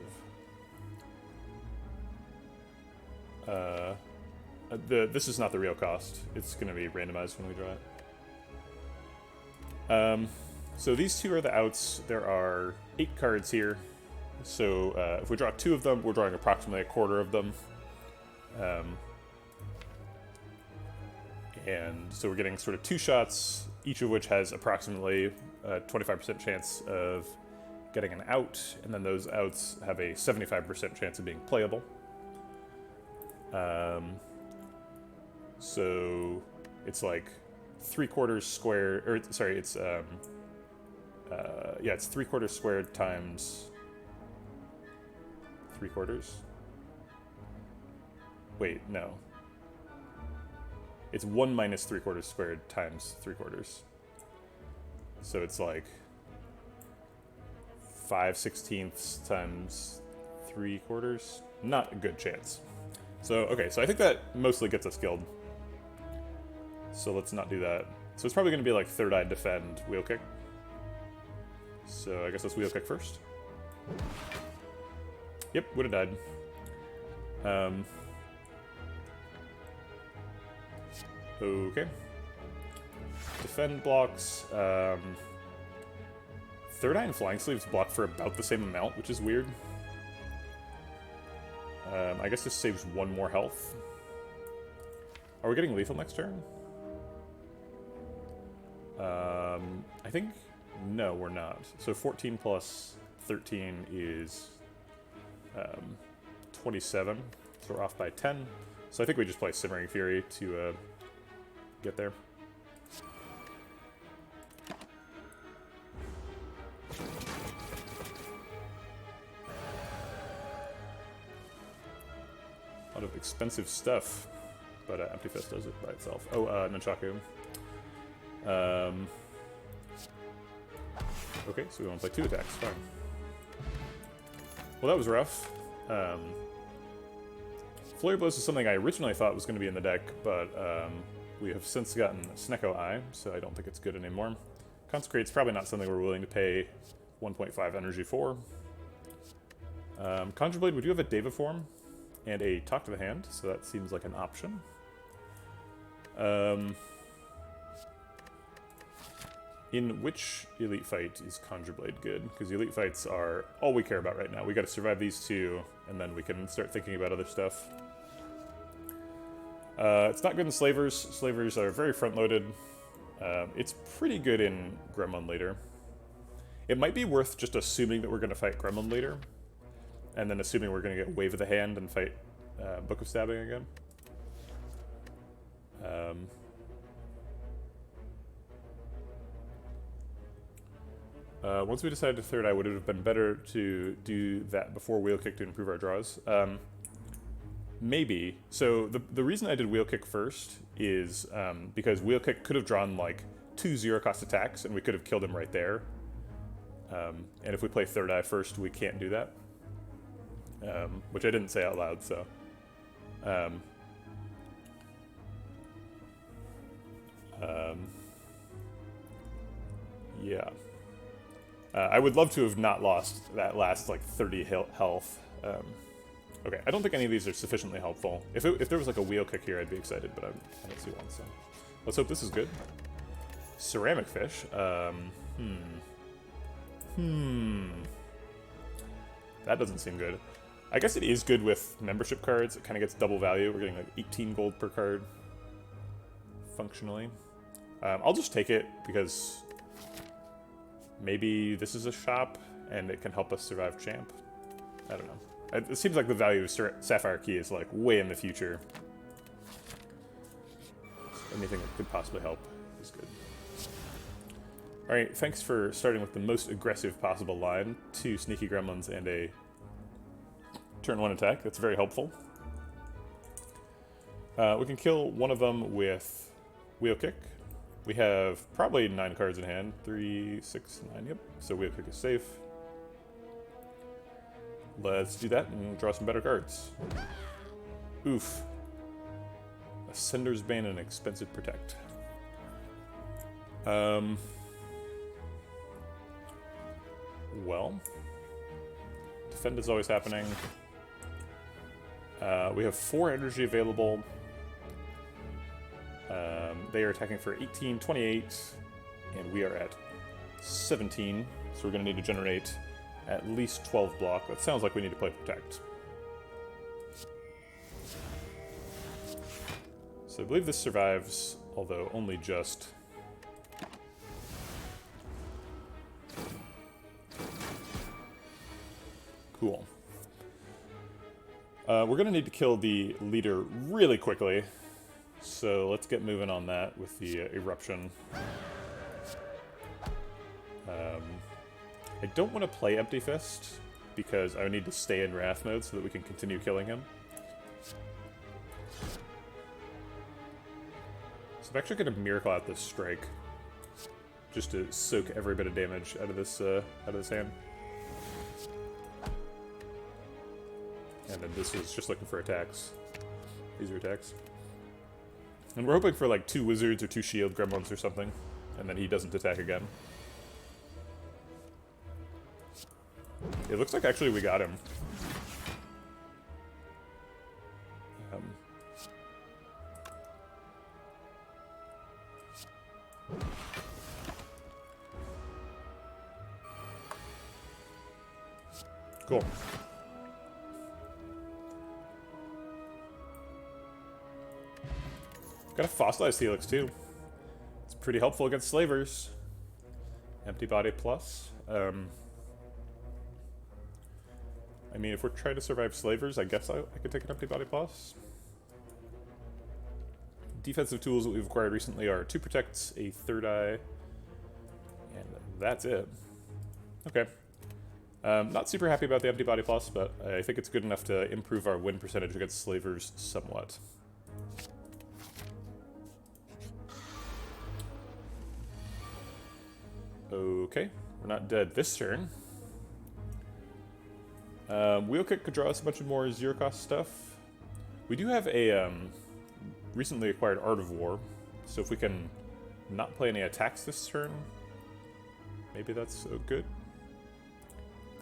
This is not the real cost. It's going to be randomized when we draw it. So these 2 are the outs. There are 8 cards here. So if we draw 2 of them, we're drawing approximately a quarter of them. And so we're getting sort of 2 shots, each of which has approximately a 25% chance of getting an out, and then those outs have a 75% chance of being playable. So it's like 3/4 squared, or sorry, it's yeah, it's 3/4 squared times 3/4. Wait, no. It's 1 minus 3/4 squared times 3/4. So it's like 5/16 times 3/4. Not a good chance. So, okay, so I think that mostly gets us killed. So let's not do that. So it's probably going to be like Third Eye Defend, Wheel Kick. So I guess let's Wheel Kick first. Yep, would have died. Okay. Defend blocks. Third Eye and Flying Sleeves block for about the same amount, which is weird. I guess this saves 1 more health. Are we getting lethal next turn? I think... No, we're not. So 14 plus 13 is 27. So we're off by 10. So I think we just play Simmering Fury to get there. A lot of expensive stuff, but Empty Fist does it by itself. Oh, Nunchaku. Okay, so we want to play 2 attacks, fine. Well, that was rough. Flurry Blows is something I originally thought was going to be in the deck, but we have since gotten Snecko Eye, so I don't think it's good anymore. Consecrate's probably not something we're willing to pay 1.5 energy for. Conjure Blade, we do have a Deva form and a Talk to the Hand, so that seems like an option. In which Elite Fight is Conjure Blade good? Because Elite Fights are all we care about right now. We gotta survive these 2, and then we can start thinking about other stuff. It's not good in Slavers. Slavers are very front-loaded. It's pretty good in Gremlin Leader. It might be worth just assuming that we're gonna fight Gremlin Leader, and then assuming we're gonna get Wave of the Hand and fight Book of Stabbing again. Once we decided to third eye, would it have been better to do that before wheel kick to improve our draws? Maybe. So the reason I did wheel kick first is because wheel kick could have drawn like 2 0-cost attacks and we could have killed him right there. And if we play third eye first, we can't do that. Which I didn't say out loud, so. Yeah. I would love to have not lost that last, like, 30 health. Okay, I don't think any of these are sufficiently helpful. If there was, like, a wheel kick here, I'd be excited, but I don't see one, so. Let's hope this is good. Ceramic fish. That doesn't seem good. I guess it is good with membership cards. It kind of gets double value. We're getting, like, 18 gold per card. Functionally. I'll just take it, because maybe this is a shop, and it can help us survive champ. I don't know. It seems like the value of Sapphire Key is, like, way in the future. So anything that could possibly help is good. Alright, thanks for starting with the most aggressive possible line. 2 sneaky gremlins and a turn 1 attack. That's very helpful. We can kill one of them with wheel kick. We have probably 9 cards in hand. 3, 6, 9, yep. So wheel kick is safe. Let's do that and draw some better cards. Oof. Ascender's Bane and Expensive Protect. Well. Defend is always happening. We have 4 energy available. They are attacking for 18, 28, and we are at 17. So we're going to need to generate at least 12 block. That sounds like we need to play Protect. So I believe this survives, although only just. Cool. We're going to need to kill the leader really quickly. So let's get moving on that with the eruption. I don't want to play Empty Fist because I need to stay in Wrath mode so that we can continue killing him. So I'm actually going to Miracle out this Strike just to soak every bit of damage out of this hand. And then this is just looking for attacks. These are attacks. And we're hoping for like 2 wizards or 2 shield gremlins or something. And then he doesn't attack again. It looks like actually we got him. Cool. Got a Fossilized Helix too. It's pretty helpful against slavers. Empty Body Plus. I mean, if we're trying to survive slavers, I guess I could take an Empty Body Plus. Defensive tools that we've acquired recently are 2 protects, a third eye, and that's it. Okay. Not super happy about the Empty Body Plus, but I think it's good enough to improve our win percentage against slavers somewhat. Okay, we're not dead this turn. Wheel Kick could draw us a bunch of more 0-cost stuff. We do have a recently acquired Art of War, so if we can not play any attacks this turn, maybe that's good.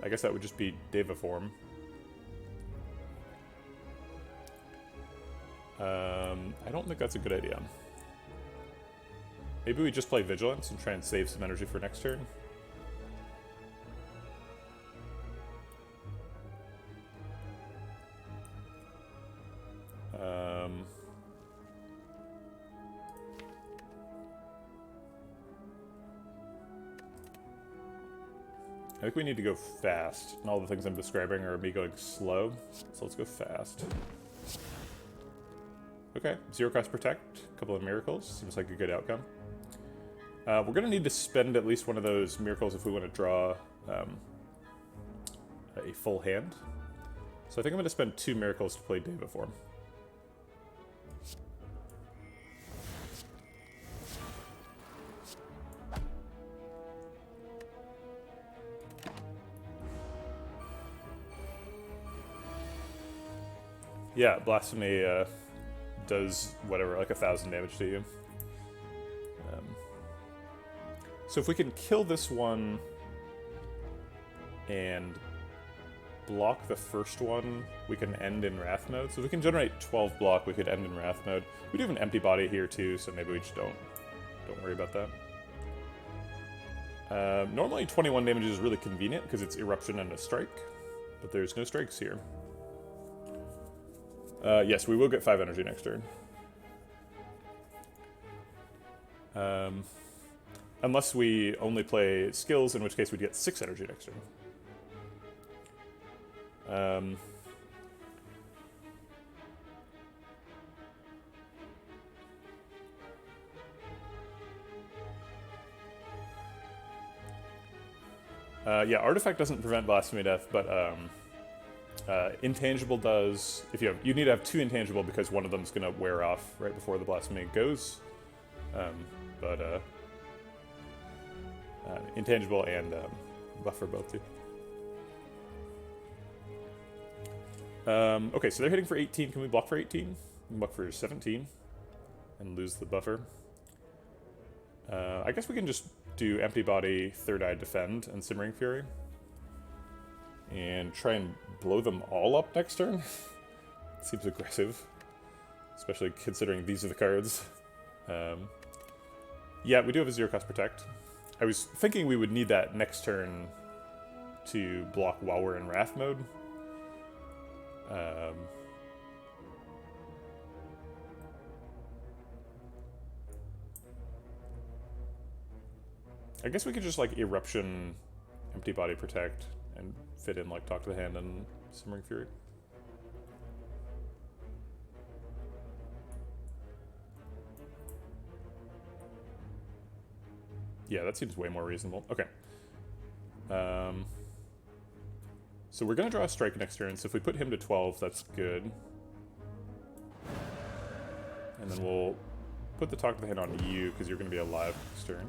I guess that would just be Deva form. I don't think that's a good idea. Maybe we just play Vigilance and try and save some energy for next turn. I think we need to go fast, and all the things I'm describing are me going slow, so let's go fast. Okay, 0 cost protect, a couple of miracles, seems like a good outcome. We're going to need to spend at least one of those miracles if we want to draw a full hand. So I think I'm going to spend 2 miracles to play Deva Form. Yeah, Blasphemy does whatever, like 1,000 damage to you. So if we can kill this one and block the first one, we can end in Wrath mode. So if we can generate 12 block, we could end in Wrath mode. We do have an empty body here too, so maybe we just don't worry about that. Normally 21 damage is really convenient because it's Eruption and a Strike, but there's no strikes here. Yes, we will get 5 energy next turn. Unless we only play skills, in which case we'd get 6 energy next turn. Yeah, Artifact doesn't prevent Blasphemy Death, but Intangible does. If you need to have 2 Intangible because one of them's gonna wear off right before the Blasphemy goes. Intangible and Buffer both do. Okay, so they're hitting for 18. Can we block for 18? We can block for 17 and lose the buffer. I guess we can just do Empty Body, Third Eye Defend, and Simmering Fury. And try and blow them all up next turn. Seems aggressive. Especially considering these are the cards. Yeah, we do have a 0 cost protect. I was thinking we would need that next turn to block while we're in Wrath mode. I guess we could just like Eruption, Empty Body Protect, and fit in like Talk to the Hand and Simmering Fury. Yeah, that seems way more reasonable. Okay. So we're going to draw a strike next turn, so if we put him to 12, that's good. And then we'll put the Talk to the Hand on you, because you're going to be alive next turn.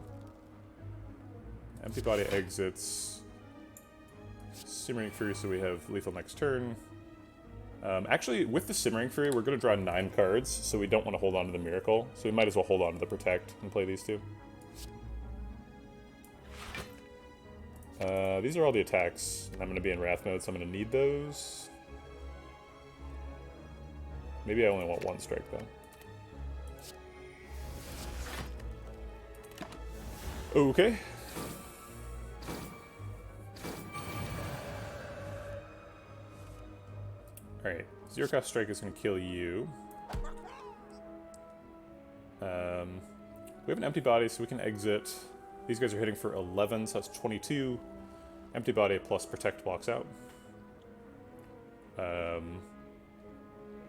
Empty Body exits. Simmering Fury, so we have lethal next turn. Actually, with the Simmering Fury, we're going to draw 9 cards, so we don't want to hold on to the Miracle. So we might as well hold on to the Protect and play these 2. These are all the attacks, and I'm going to be in Wrath mode, so I'm going to need those. Maybe I only want 1 strike, though. Okay. Alright, 0 cost strike is going to kill you. We have an empty body, so we can exit. These guys are hitting for 11, so that's 22. Empty body plus protect blocks out.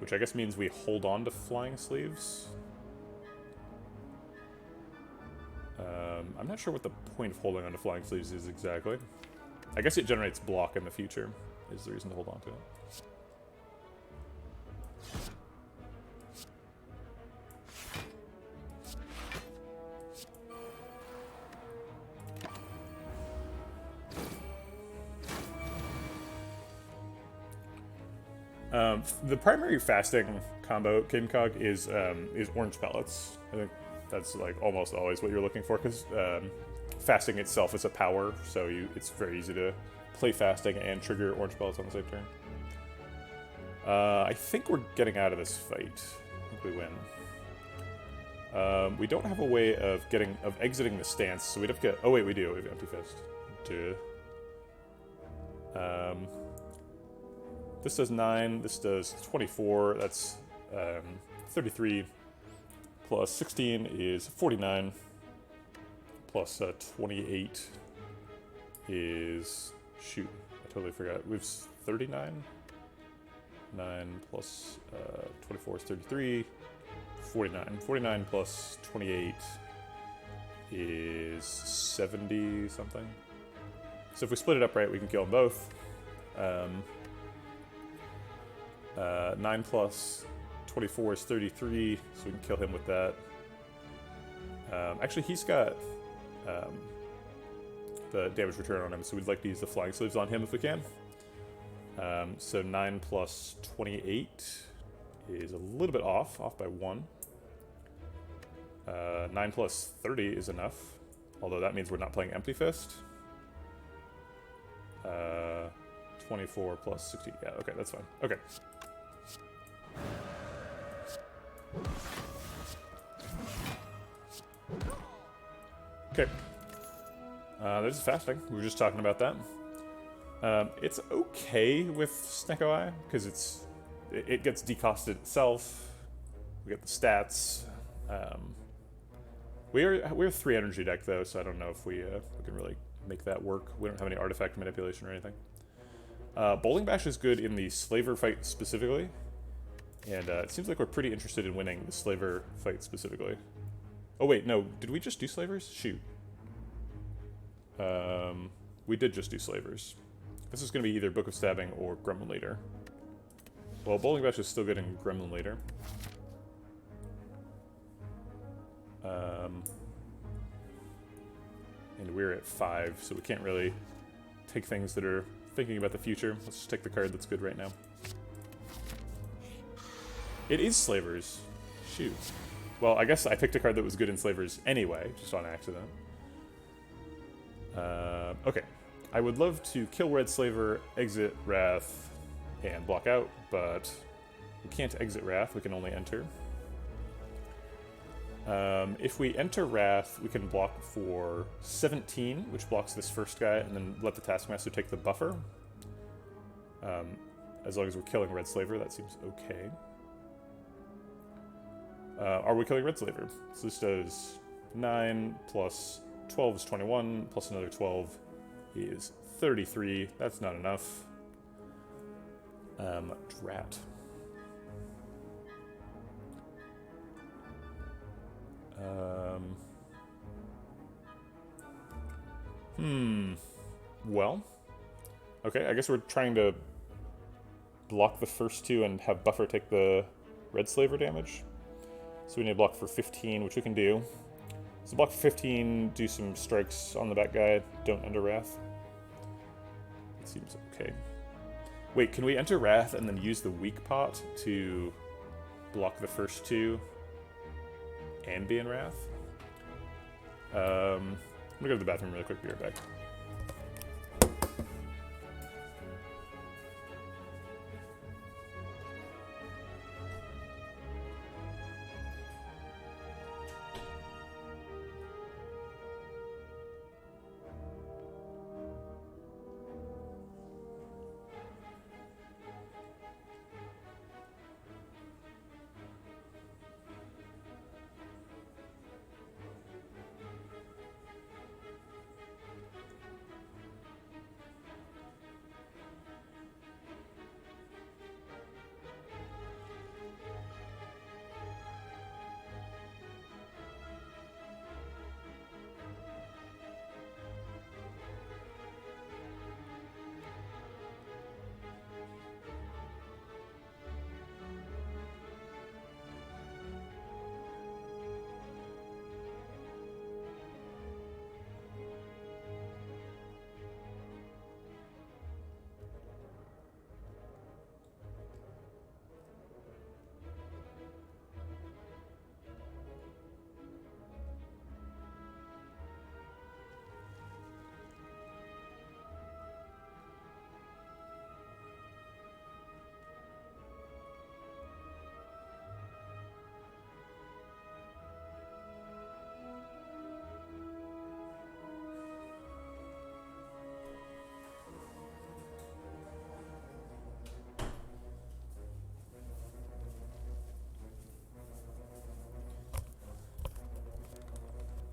Which I guess means we hold on to Flying Sleeves. I'm not sure what the point of holding on to Flying Sleeves is exactly. I guess it generates block in the future, is the reason to hold on to it. The primary fasting combo, King Cog, is orange pellets. I think that's like almost always what you're looking for, because fasting itself is a power, so it's very easy to play fasting and trigger orange pellets on the same turn. I think we're getting out of this fight. I think we win. We don't have a way of exiting the stance, so we'd have to get. Oh wait, we do. We have Empty Fist. Duh. This does 9, this does 24, that's 33, plus 16 is 49, plus 28 is, shoot, I totally forgot, we have 39, 9 plus 24 is 33, 49. 49 plus 28 is 70 something. So if we split it up right, we can kill them both. 9 plus 24 is 33, so we can kill him with that. Actually, he's got the damage return on him, so we'd like to use the flying sleeves on him if we can. So 9 plus 28 is a little bit off by 1. 9 plus 30 is enough, although that means we're not playing Empty Fist. 24 plus 60, yeah, okay, that's fine. Okay. Okay. There's fasting. We were just talking about that. It's okay with Snecko Eye, because it gets decosted itself. We get the stats. We're 3 energy deck though, so I don't know if we can really make that work. We don't have any artifact manipulation or anything. Bowling Bash is good in the Slaver fight specifically, and it seems like we're pretty interested in winning the Slaver fight specifically. Oh wait, no, did we just do Slavers? Shoot. We did just do Slavers. This is going to be either Book of Stabbing or Gremlin Leader. Well, Bowling Bash is still good in Gremlin Leader. And we're at 5, so we can't really take things that are thinking about the future. Let's just take the card that's good right now. It is Slavers. Shoot. Well, I guess I picked a card that was good in Slavers anyway, just on accident. Okay. I would love to kill Red Slaver, exit Wrath, and block out, but we can't exit Wrath, we can only enter. If we enter Wrath, we can block for 17, which blocks this first guy, and then let the Taskmaster take the buffer. As long as we're killing Red Slaver, that seems okay. Are we killing Red Slaver? So this does 9 plus 12 is 21, plus another 12 is 33. That's not enough. Drat. Well. Okay, I guess we're trying to block the first two and have Buffer take the Red Slaver damage. So we need to block for 15, which we can do. So block for 15, do some strikes on the back guy, don't enter Wrath. It seems okay. Wait, can we enter Wrath and then use the weak pot to block the first two and be in Wrath? I'm gonna go to the bathroom really quick, be right back.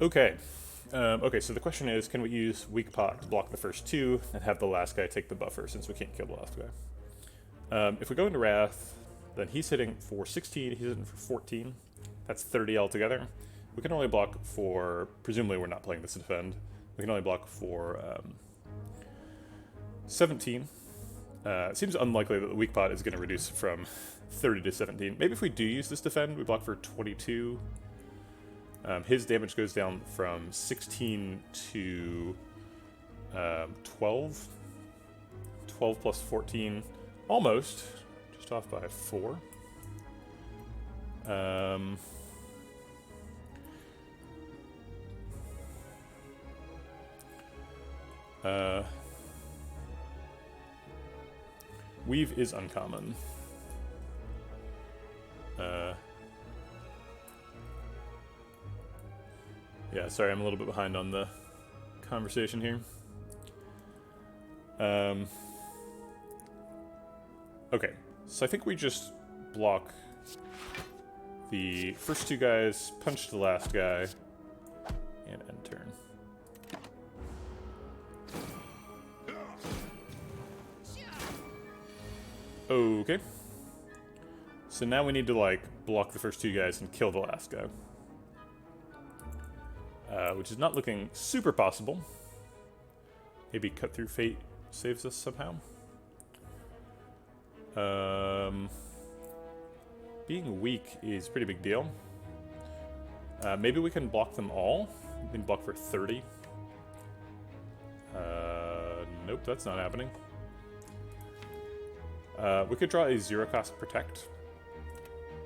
Okay. Okay, so the question is, can we use Weak Pot to block the first two and have the last guy take the buffer, since we can't kill the last guy? If we go into Wrath, then he's hitting for 16, he's hitting for 14. That's 30 altogether. We can only block for, presumably we're not playing this to defend, we can only block for 17. It seems unlikely that the weak pot is going to reduce from 30 to 17. Maybe if we do use this defend, we block for 22. His damage goes down from 16 to 12. 12 plus 14, almost, just off by 4. Weave is uncommon. Yeah, sorry, I'm a little bit behind on the conversation here. Okay, so I think we just block the first two guys, punch the last guy, and end turn. Okay. So now we need to, like, block the first two guys and kill the last guy. Which is not looking super possible. Maybe Cut Through Fate saves us somehow. Being weak is a pretty big deal. Maybe we can block them all. We can block for 30. Nope, that's not happening. We could draw a 0-cost Protect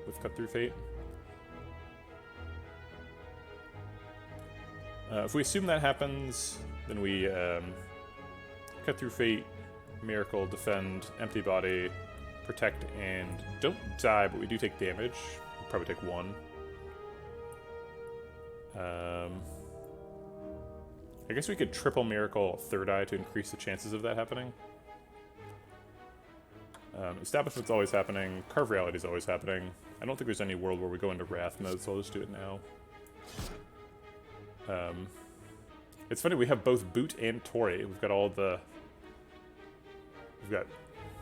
with Cut Through Fate. If we assume that happens, then we Cut Through Fate, Miracle, Defend, Empty Body, Protect, and don't die, but we do take damage. We'll probably take 1. I guess we could triple Miracle Third Eye to increase the chances of that happening. Establishment's always happening. Carve Reality's always happening. I don't think there's any world where we go into Wrath mode, so I'll just do it now. It's funny, we have both Boot and Tori. We've got all the... We've got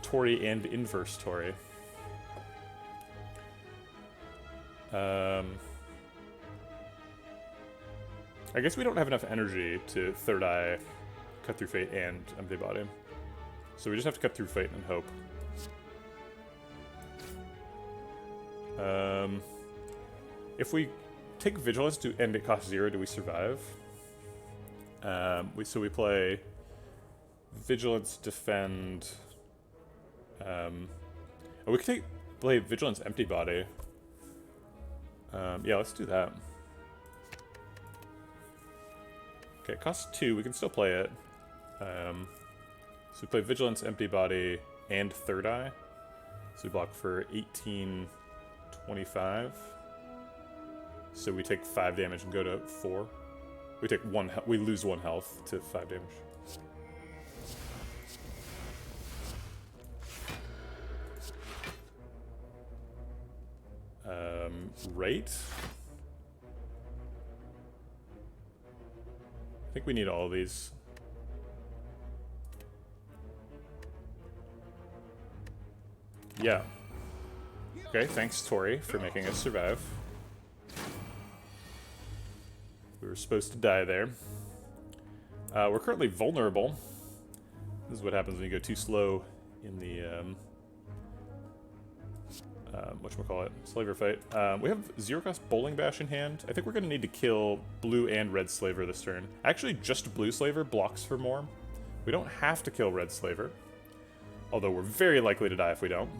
Tori and Inverse Tori. I guess we don't have enough energy to Third Eye, Cut Through Fate, and Empty Body. So we just have to Cut Through Fate and hope. If we take Vigilance to end at cost 0, do we survive? So we play Vigilance, Defend. We could play Vigilance, Empty Body. Yeah, let's do that. Okay, it costs 2. We can still play it. So we play Vigilance, Empty Body, and Third Eye. So we block for 18, 25. So we take 5 damage and go to 4. We take 1. We lose 1 health to 5 damage. Right. I think we need all of these. Yeah. Okay, thanks, Tori, for making us survive. We were supposed to die there. We're currently vulnerable. This is what happens when you go too slow in the, whatchamacallit, Slaver fight. We have 0-cost Bowling Bash in hand. I think we're going to need to kill Blue and Red Slaver this turn. Actually, just Blue Slaver blocks for more. We don't have to kill Red Slaver. Although we're very likely to die if we don't.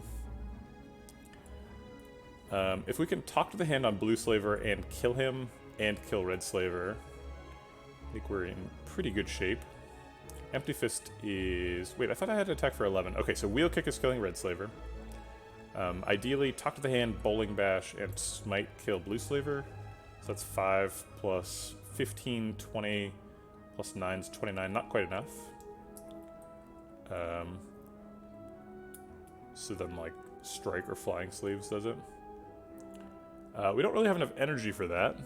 If we can talk to the hand on Blue Slaver and kill him, and kill Red Slaver, I think we're in pretty good shape. Empty Fist is... Wait, I thought I had to attack for 11. Okay, so Wheel Kick is killing Red Slaver. Ideally, talk to the hand, Bowling Bash, and Smite kill Blue Slaver. So that's 5 plus 15, 20, plus 9 is 29. Not quite enough. So then, like, Strike or Flying Sleeves does it. We don't really have enough energy for that.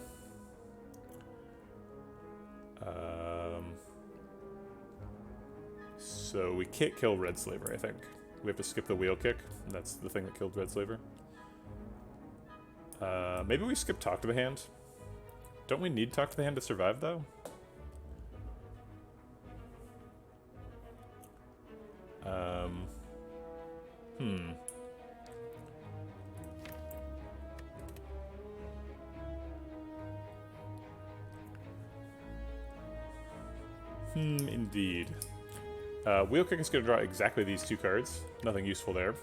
So we can't kill Red Slaver, I think. We have to skip the Wheel Kick. That's the thing that killed Red Slaver. Maybe we skip Talk to the Hand. Don't we need Talk to the Hand to survive, though? Indeed. Wheel Kick is going to draw exactly these two cards. Nothing useful there.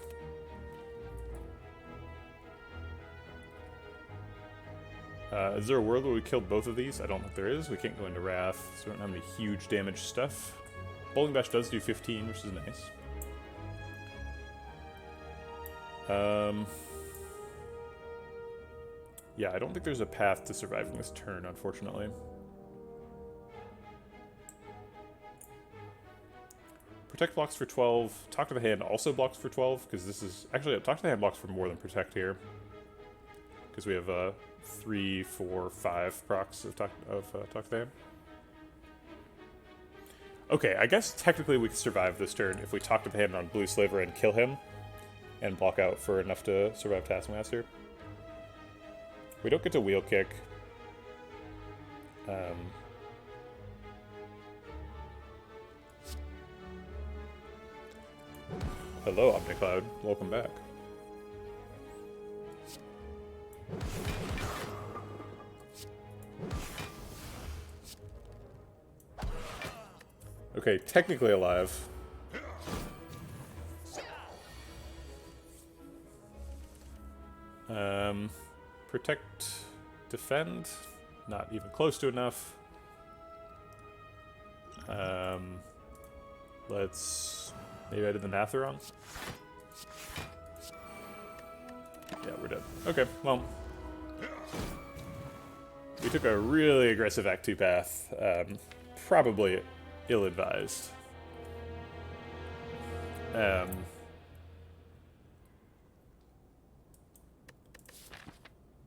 Is there a world where we killed both of these? I don't think there is. We can't go into Wrath, so we don't have any huge damage stuff. Bowling Bash does do 15, which is nice. Yeah, I don't think there's a path to surviving this turn, unfortunately. Protect blocks for 12. Talk to the Hand also blocks for 12, because this is... Actually, Talk to the Hand blocks for more than Protect here. Because we have 3, 4, 5 procs of Talk to the Hand. Okay, I guess technically we could survive this turn if we Talk to the Hand on Blue Slaver and kill him. And block out for enough to survive Taskmaster. We don't get to Wheel Kick. Hello, OmniCloud. Welcome back. Okay, technically alive. Protect, defend, not even close to enough. Let's, maybe I did the math wrong. Yeah, we're dead. Okay, well. We took a really aggressive Act 2 path. Probably ill-advised.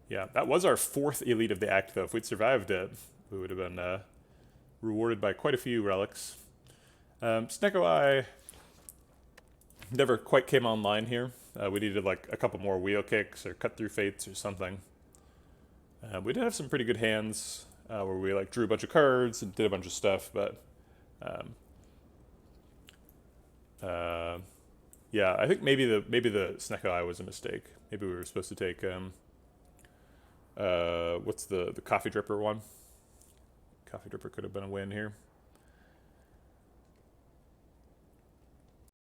Yeah, that was our 4th elite of the act, though. If we'd survived it, we would have been rewarded by quite a few relics. Snecko Eye never quite came online here. We needed like a couple more Wheel Kicks or Cut Through Fates or something. We did have some pretty good hands where we like drew a bunch of cards and did a bunch of stuff, but yeah, I think maybe the Snecko Eye was a mistake. Maybe we were supposed to take what's the Coffee Dripper one? Coffee Dripper could have been a win here.